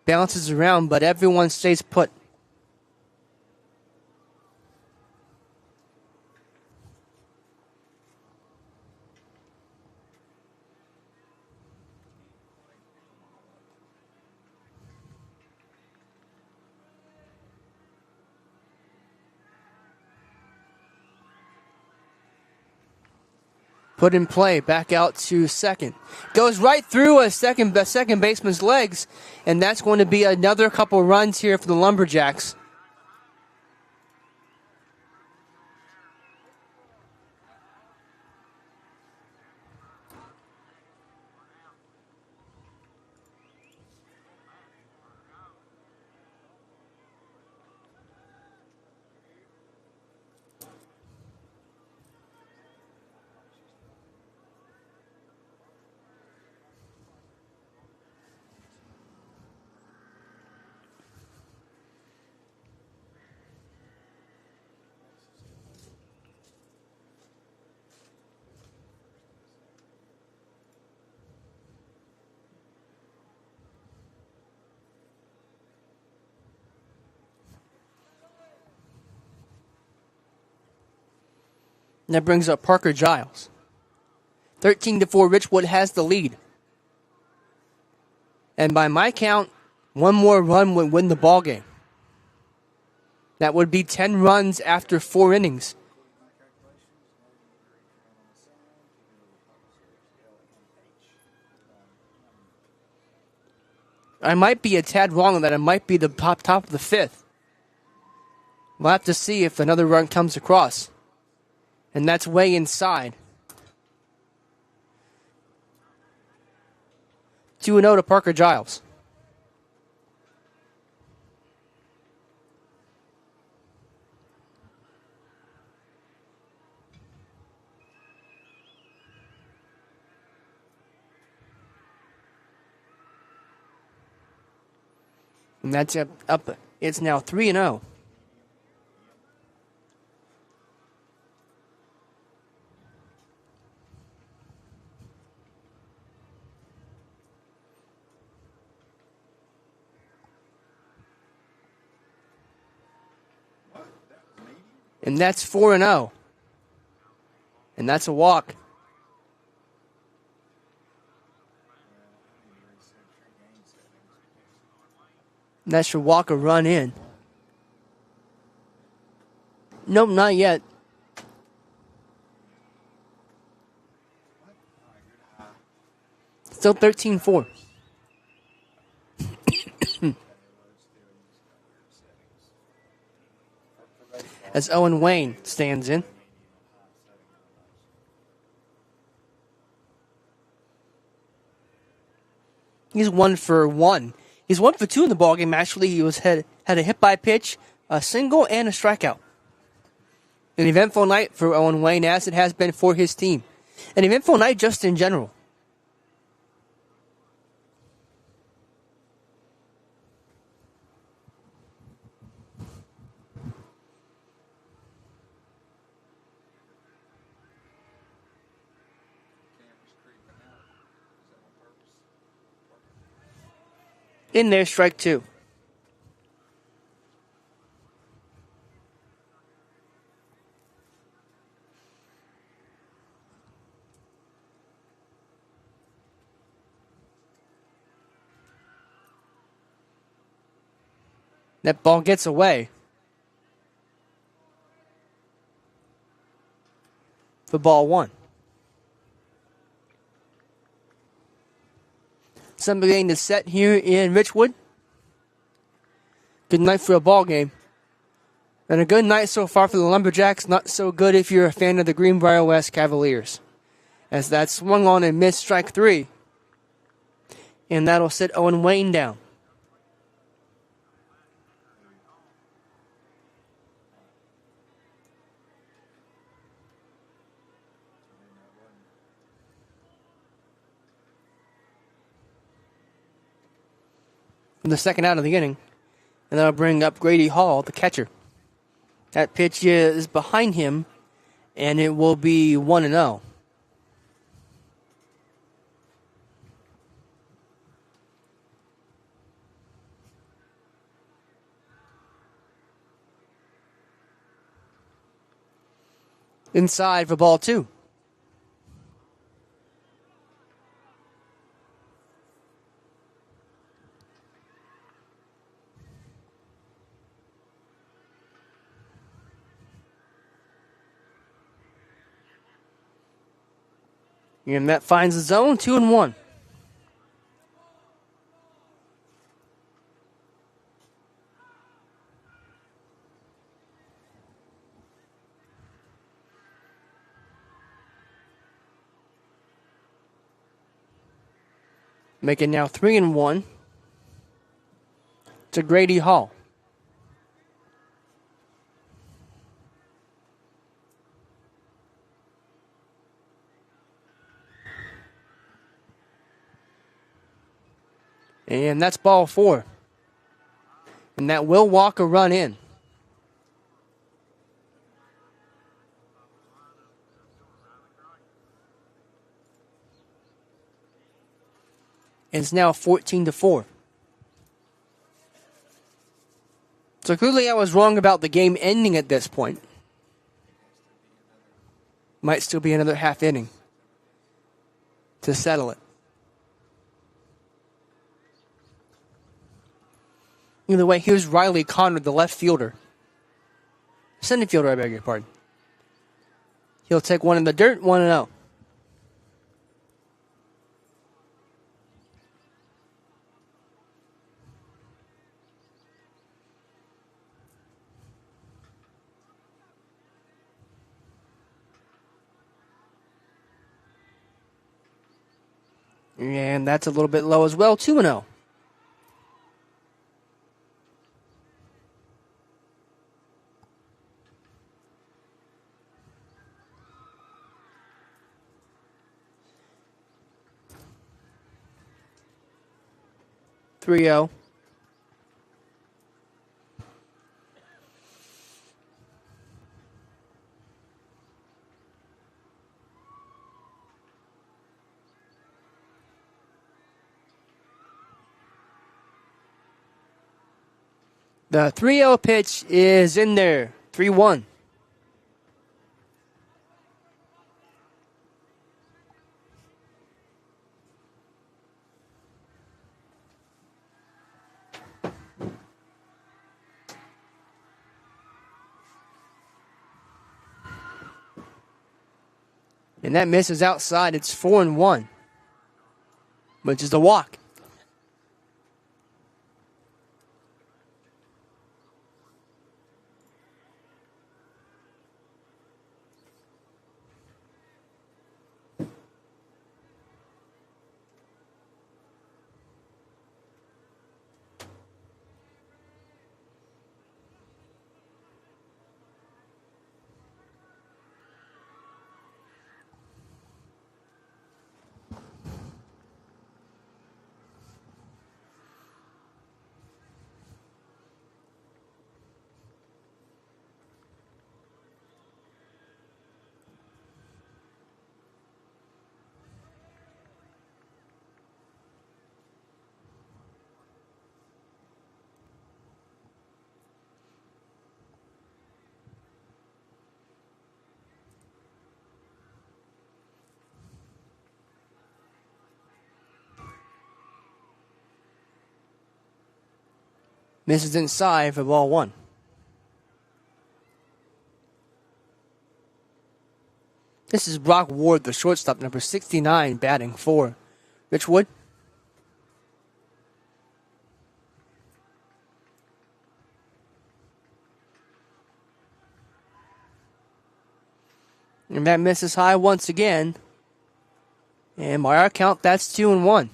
bounces around, but everyone stays put. Put in play, back out to second. Goes right through a second baseman's legs, and that's going to be another couple runs here for the Lumberjacks. And that brings up Parker Giles. 13-4, Richwood has the lead. And by my count, one more run would win the ballgame. That would be 10 runs after 4 innings. I might be a tad wrong on that. It might be the top of the 5th. We'll have to see if another run comes across. And that's way inside. 2-0 to Parker Giles. And that's up. It's now 3-0. And that's 4-0. And that's a walk. And that should walk a run in. Nope, not yet. Still 13-4. As Owen Wayne stands in. He's 1 for 1. He's 1 for 2 in the ballgame, actually. He had a hit by pitch, a single, and a strikeout. An eventful night for Owen Wayne, as it has been for his team. An eventful night just in general. In there, strike 2. That ball gets away. For ball 1. Something getting to set here in Richwood. Good night for a ball game. And a good night so far for the Lumberjacks. Not so good if you're a fan of the Greenbrier West Cavaliers. As that swung on and missed strike 3. And that'll sit Owen Wayne down. in the second out of the inning. And that'll bring up Grady Hall, the catcher. That pitch is behind him, and it will be 1-0. Inside for ball 2. And that finds the zone, 2-1. Make it now 3-1 to Grady Hall. And that's ball 4. And that will walk a run in. It's now 14-4. So clearly I was wrong about the game ending at this point. Might still be another half inning to settle it. Either way, here's Riley Conrad, the left fielder. Center fielder, I beg your pardon. He'll take one in the dirt, 1-0. And that's a little bit low as well, 2-0. Three-0. The 3-0 pitch is in there. 3-1. And that misses outside. It's 4-1, which is a walk. Misses inside for ball 1. This is Brock Ward, the shortstop, number 69, batting for Richwood. And that misses high once again. And by our count, that's 2-1.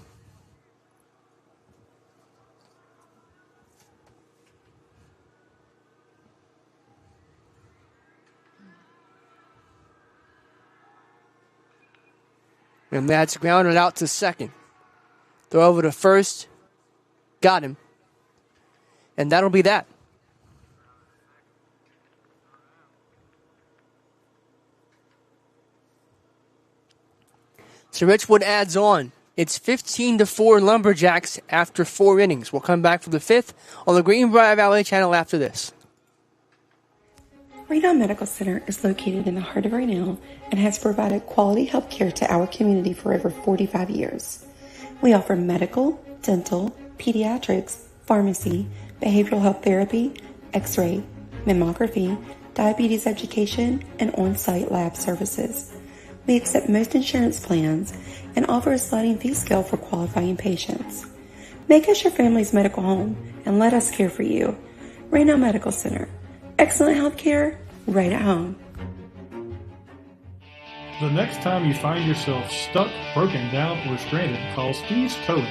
And that's grounded out to second. Throw over to first. Got him. And that'll be that. So Richwood adds on. It's 15-4 Lumberjacks after 4 innings. We'll come back for the 5th on the Greenbrier Valley channel after this. Reno Medical Center is located in the heart of Reno and has provided quality health care to our community for over 45 years. We offer medical, dental, pediatrics, pharmacy, behavioral health therapy, x-ray, mammography, diabetes education, and on-site lab services. We accept most insurance plans and offer a sliding fee scale for qualifying patients. Make us your family's medical home and let us care for you. Reno Medical Center. Excellent health care right at home. The next time you find yourself stuck, broken down, or stranded, call Steve's Towing.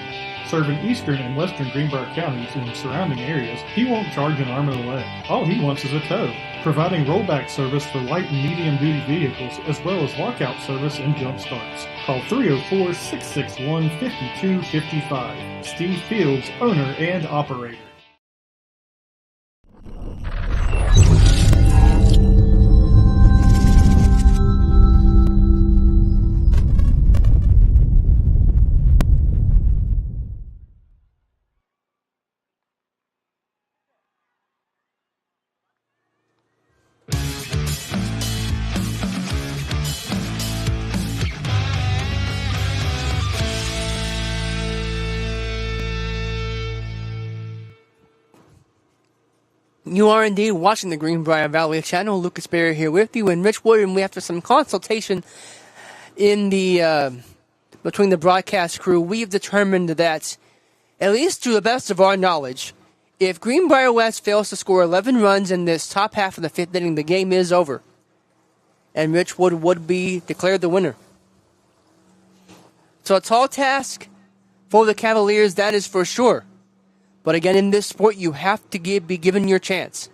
Serving eastern and western Greenbrier counties and surrounding areas, he won't charge an arm and a leg. All he wants is a tow. Providing rollback service for light and medium-duty vehicles, as well as lockout service and jump starts. Call 304-661-5255. Steve Fields, owner and operator. You are indeed watching the Greenbrier Valley channel. Lucas Berry here with you, and Richwood, and we, after some consultation in the between the broadcast crew, we've determined that, at least to the best of our knowledge, if Greenbrier West fails to score 11 runs in this top half of the 5th inning, the game is over, and Richwood would be declared the winner. So a tall task for the Cavaliers, that is for sure. But again, in this sport, you have to be given your chance.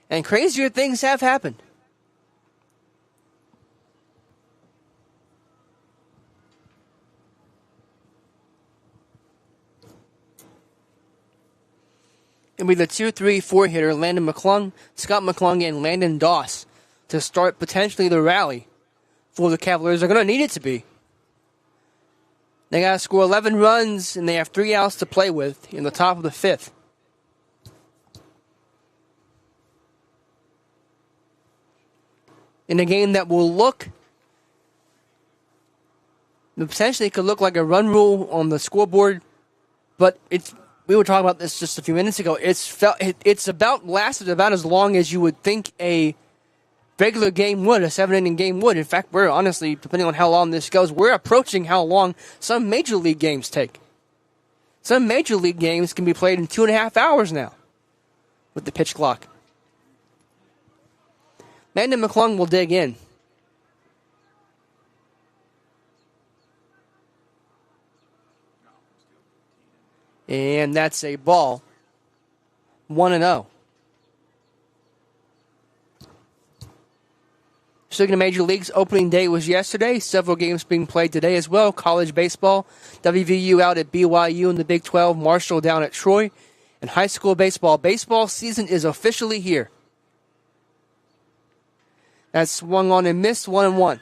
And crazier things have happened. It'll be the 2-3-4 hitter, Landon McClung, Scott McClung, and Landon Doss to start potentially the rally for the Cavaliers. They're going to need it to be. They got to score 11 runs, and they have 3 outs to play with in the top of the 5th. In a game that will potentially could look like a run rule on the scoreboard, but we were talking about this just a few minutes ago. Lasted about as long as you would think a regular game would, a 7-inning game would. In fact, we're honestly, depending on how long this goes, we're approaching how long some major league games take. Some major league games can be played in 2.5 hours now with the pitch clock. Landon McClung will dig in. And that's a ball. 1-0. Speaking of Major Leagues, opening day was yesterday. Several games being played today as well. College baseball, WVU out at BYU in the Big 12, Marshall down at Troy. And high school baseball. Baseball season is officially here. That's swung on and missed, 1-1.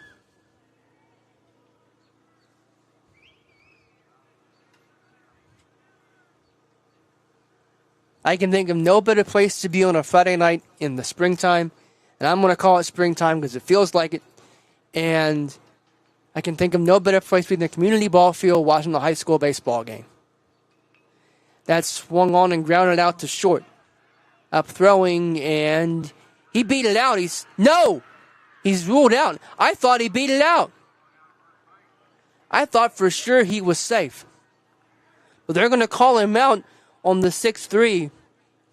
I can think of no better place to be on a Friday night in the springtime. And I'm going to call it springtime because it feels like it. And I can think of no better place to be in the community ball field watching the high school baseball game. That's swung on and grounded out to short. Up throwing, and he beat it out. He's ruled out. I thought he beat it out. I thought for sure he was safe. But they're going to call him out on the 6-3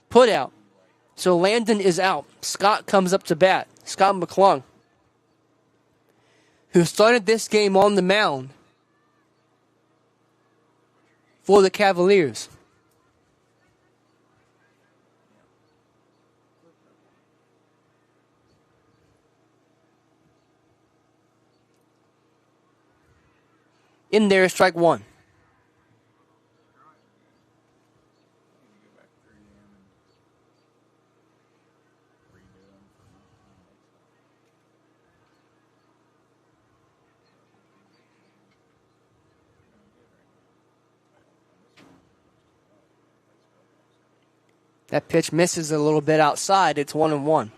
put out. So Landon is out. Scott comes up to bat. Scott McClung, who started this game on the mound for the Cavaliers. In there, strike one. That pitch misses a little bit outside. It's 1-1.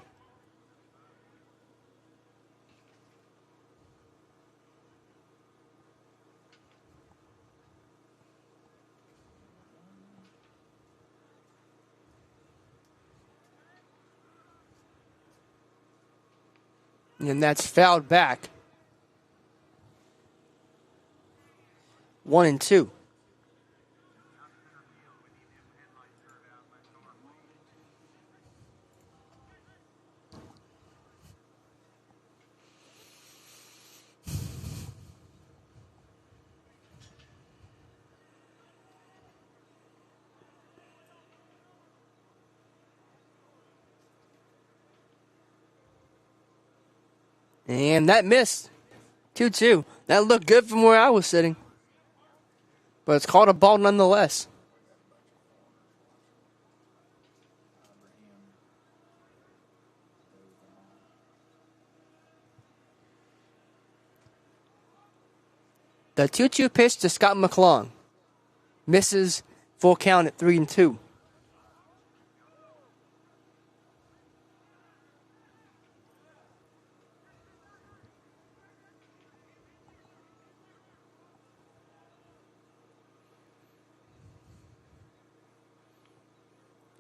And that's fouled back. 1-2. And that missed. 2-2. That looked good from where I was sitting. But it's called a ball nonetheless. The 2-2 pitch to Scott McClung. Misses, full count at 3-2.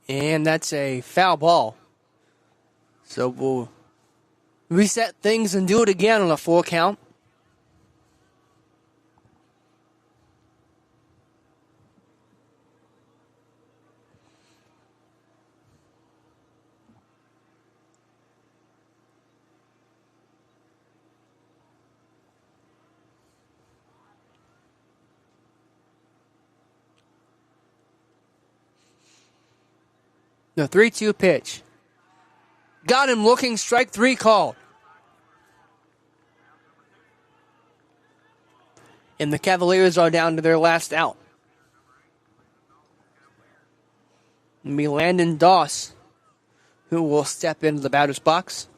And that's a foul ball. So we'll reset things and do it again on a full count. The 3-2 pitch. Got him looking, strike 3 called. And the Cavaliers are down to their last out. It'll be Landon Doss who will step into the batter's box.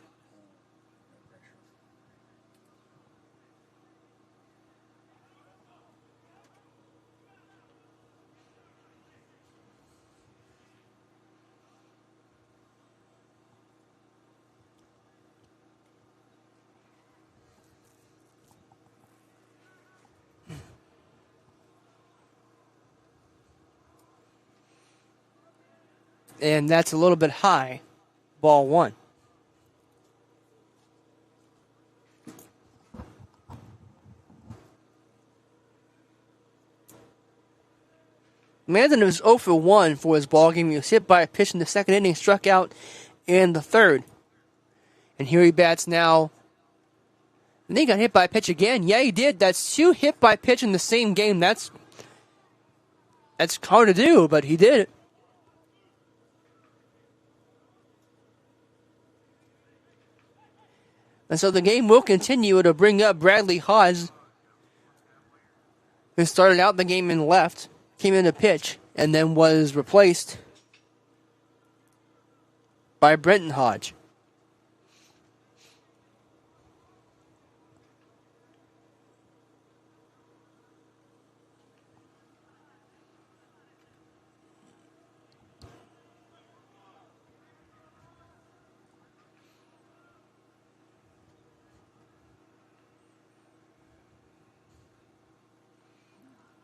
And that's a little bit high. Ball 1. Landon was 0 for 1 for his ball game. He was hit by a pitch in the second inning, struck out in the third. And here he bats now. And then he got hit by a pitch again. Yeah, he did. That's 2 hit by pitch in the same game. That's hard to do, but he did it. And so the game will continue to bring up Bradley Hodge, who started out the game in left, came in to pitch, and then was replaced by Brenton Hodge.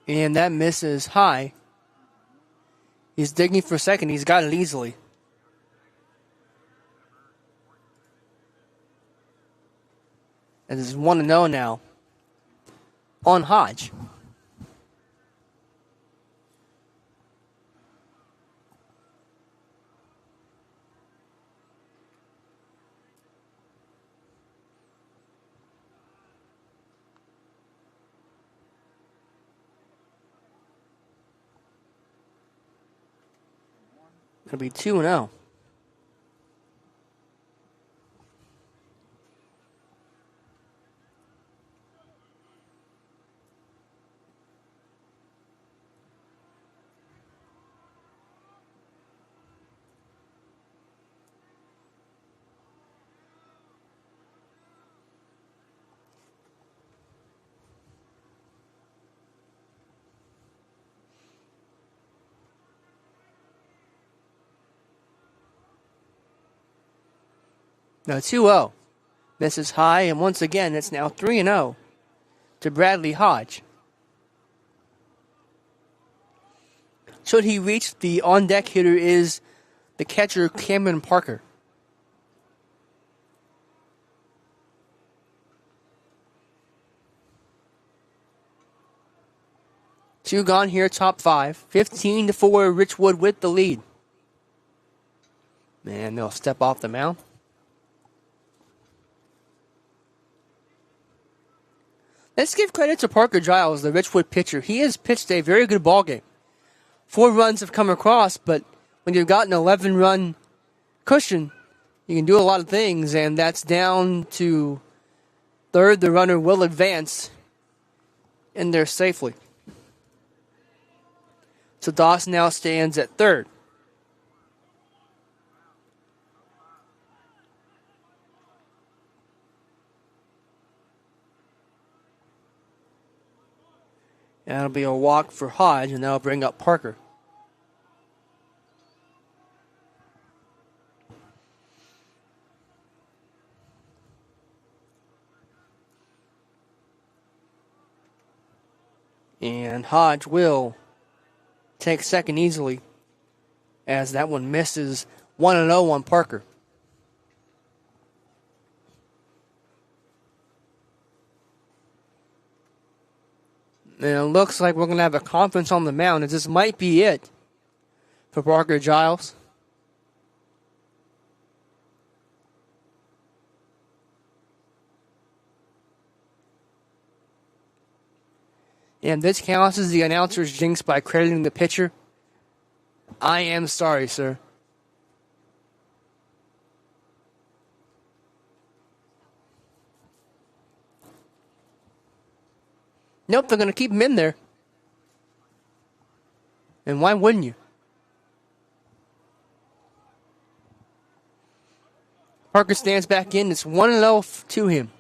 And that misses high. He's digging for second. He's got it easily. And it's 1-0 now on Hodge. It'll be 2-0. Now 2-0. Misses high, and once again, it's now 3-0 to Bradley Hodge. Should he reach, the on-deck hitter is the catcher, Cameron Parker. Two gone here, top five. 15-4, Richwood with the lead. And they'll step off the mound. Let's give credit to Parker Giles, the Richwood pitcher. He has pitched a very good ball game. 4 runs have come across, but when you've got an 11-run cushion, you can do a lot of things, and that's down to third. The runner will advance in there safely. So Dawson now stands at third. And that'll be a walk for Hodge, and that'll bring up Parker. And Hodge will take second easily, as that one misses. 1-0 on Parker. And it looks like we're going to have a conference on the mound, as this might be it for Parker Giles. And this counts as the announcer's jinx by crediting the pitcher. I am sorry, sir. Nope, they're going to keep him in there. And why wouldn't you? Parker stands back in. It's 1-0 to him.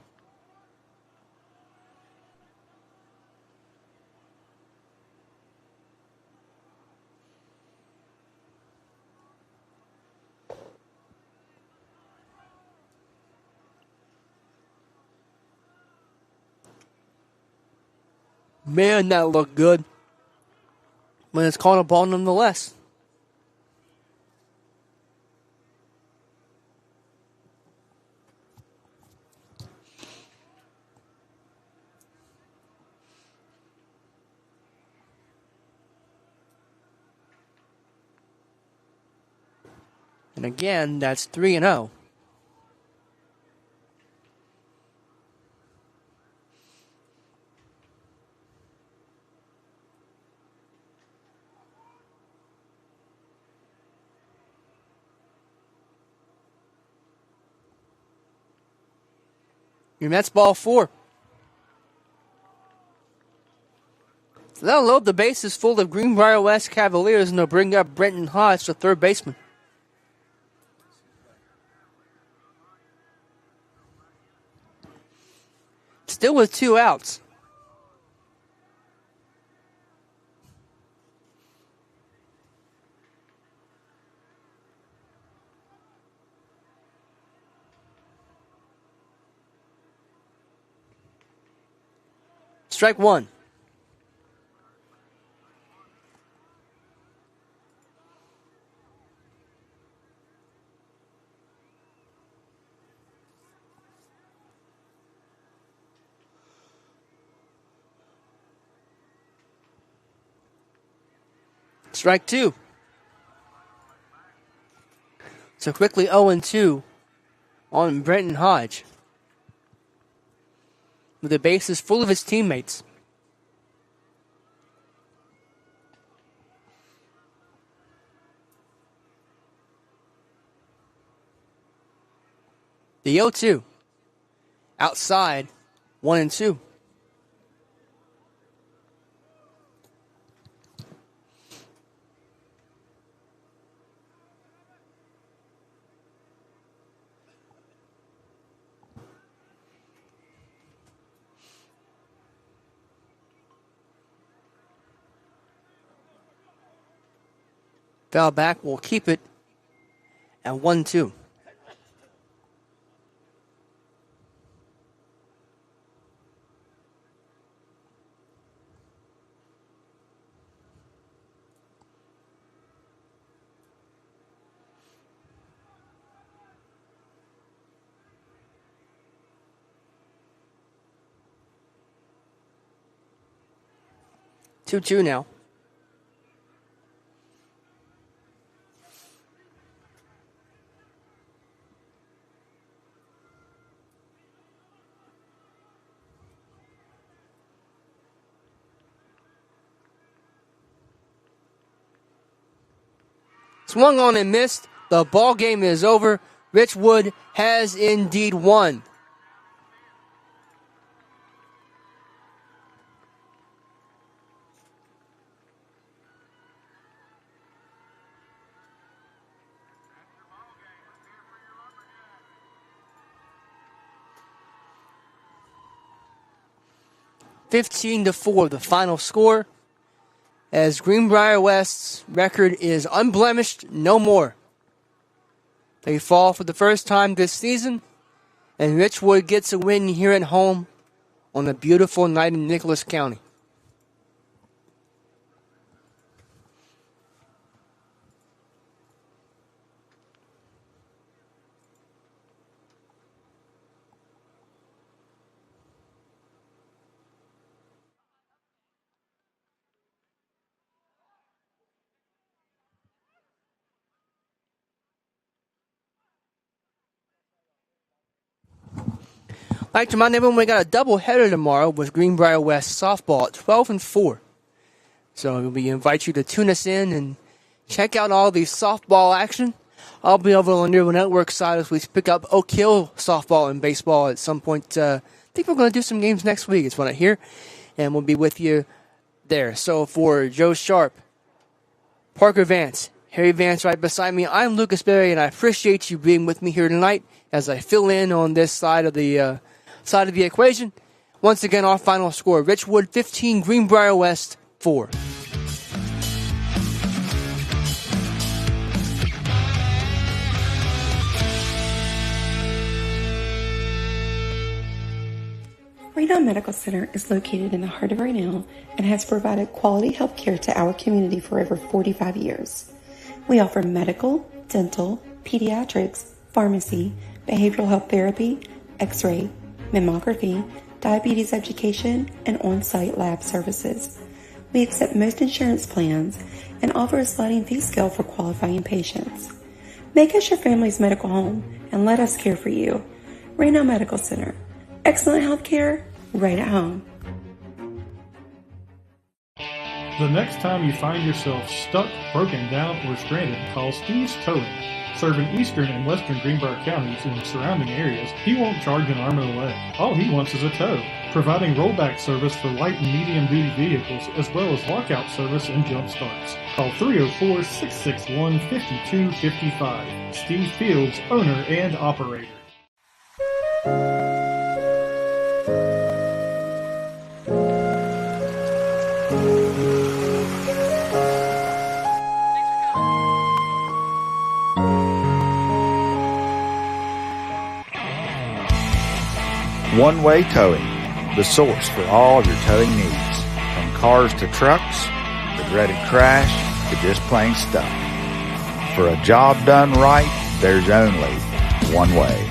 Man, that looked good. But it's called a ball nonetheless. And again, that's 3-0. Your Mets ball 4. So they'll load the bases full of Greenbrier West Cavaliers, and they'll bring up Brenton Hodge, the third baseman. Still with 2 outs. Strike 1. Strike 2. So quickly 0-2 on Brenton Hodge, with the bases full of his teammates. The 0-2. Outside, 1-2. Foul back will keep it at 1-2. 2-2 now. Swung on and missed. The ball game is over. Richwood has indeed won. (15-4) the final score, as Greenbrier West's record is unblemished no more. They fall for the first time this season, and Richwood gets a win here at home on a beautiful night in Nicholas County. I'd like to remind everyone we got a doubleheader tomorrow with Greenbrier West softball at 12-4. So we invite you to tune us in and check out all the softball action. I'll be over on the Neural Network side as we pick up Oak Hill softball and baseball at some point. I think we're going to do some games next week, is what I hear. And we'll be with you there. So for Joe Sharp, Parker Vance, Harry Vance right beside me, I'm Lucas Berry, and I appreciate you being with me here tonight as I fill in on this side of the equation. Once again, our final score: Richwood 15, Greenbrier West 4. Raynell Medical Center is located in the heart of Raynell and has provided quality health care to our community for over 45 years. We offer medical, dental, pediatrics, pharmacy, behavioral health therapy, x-ray, mammography, diabetes education, and on-site lab services. We accept most insurance plans and offer a sliding fee scale for qualifying patients. Make us your family's medical home and let us care for you. Raynell Medical Center. Excellent health care right at home. The next time you find yourself stuck, broken down, or stranded, call Steve's Towing. Serving eastern and western Greenbrier counties and surrounding areas, he won't charge an arm and a leg. All he wants is a tow. Providing rollback service for light and medium-duty vehicles, as well as lockout service and jump starts. Call 304-661-5255. Steve Fields, owner and operator. One-way towing, the source for all your towing needs. From cars to trucks, the dreaded crash, to just plain stuff. For a job done right, there's only one way.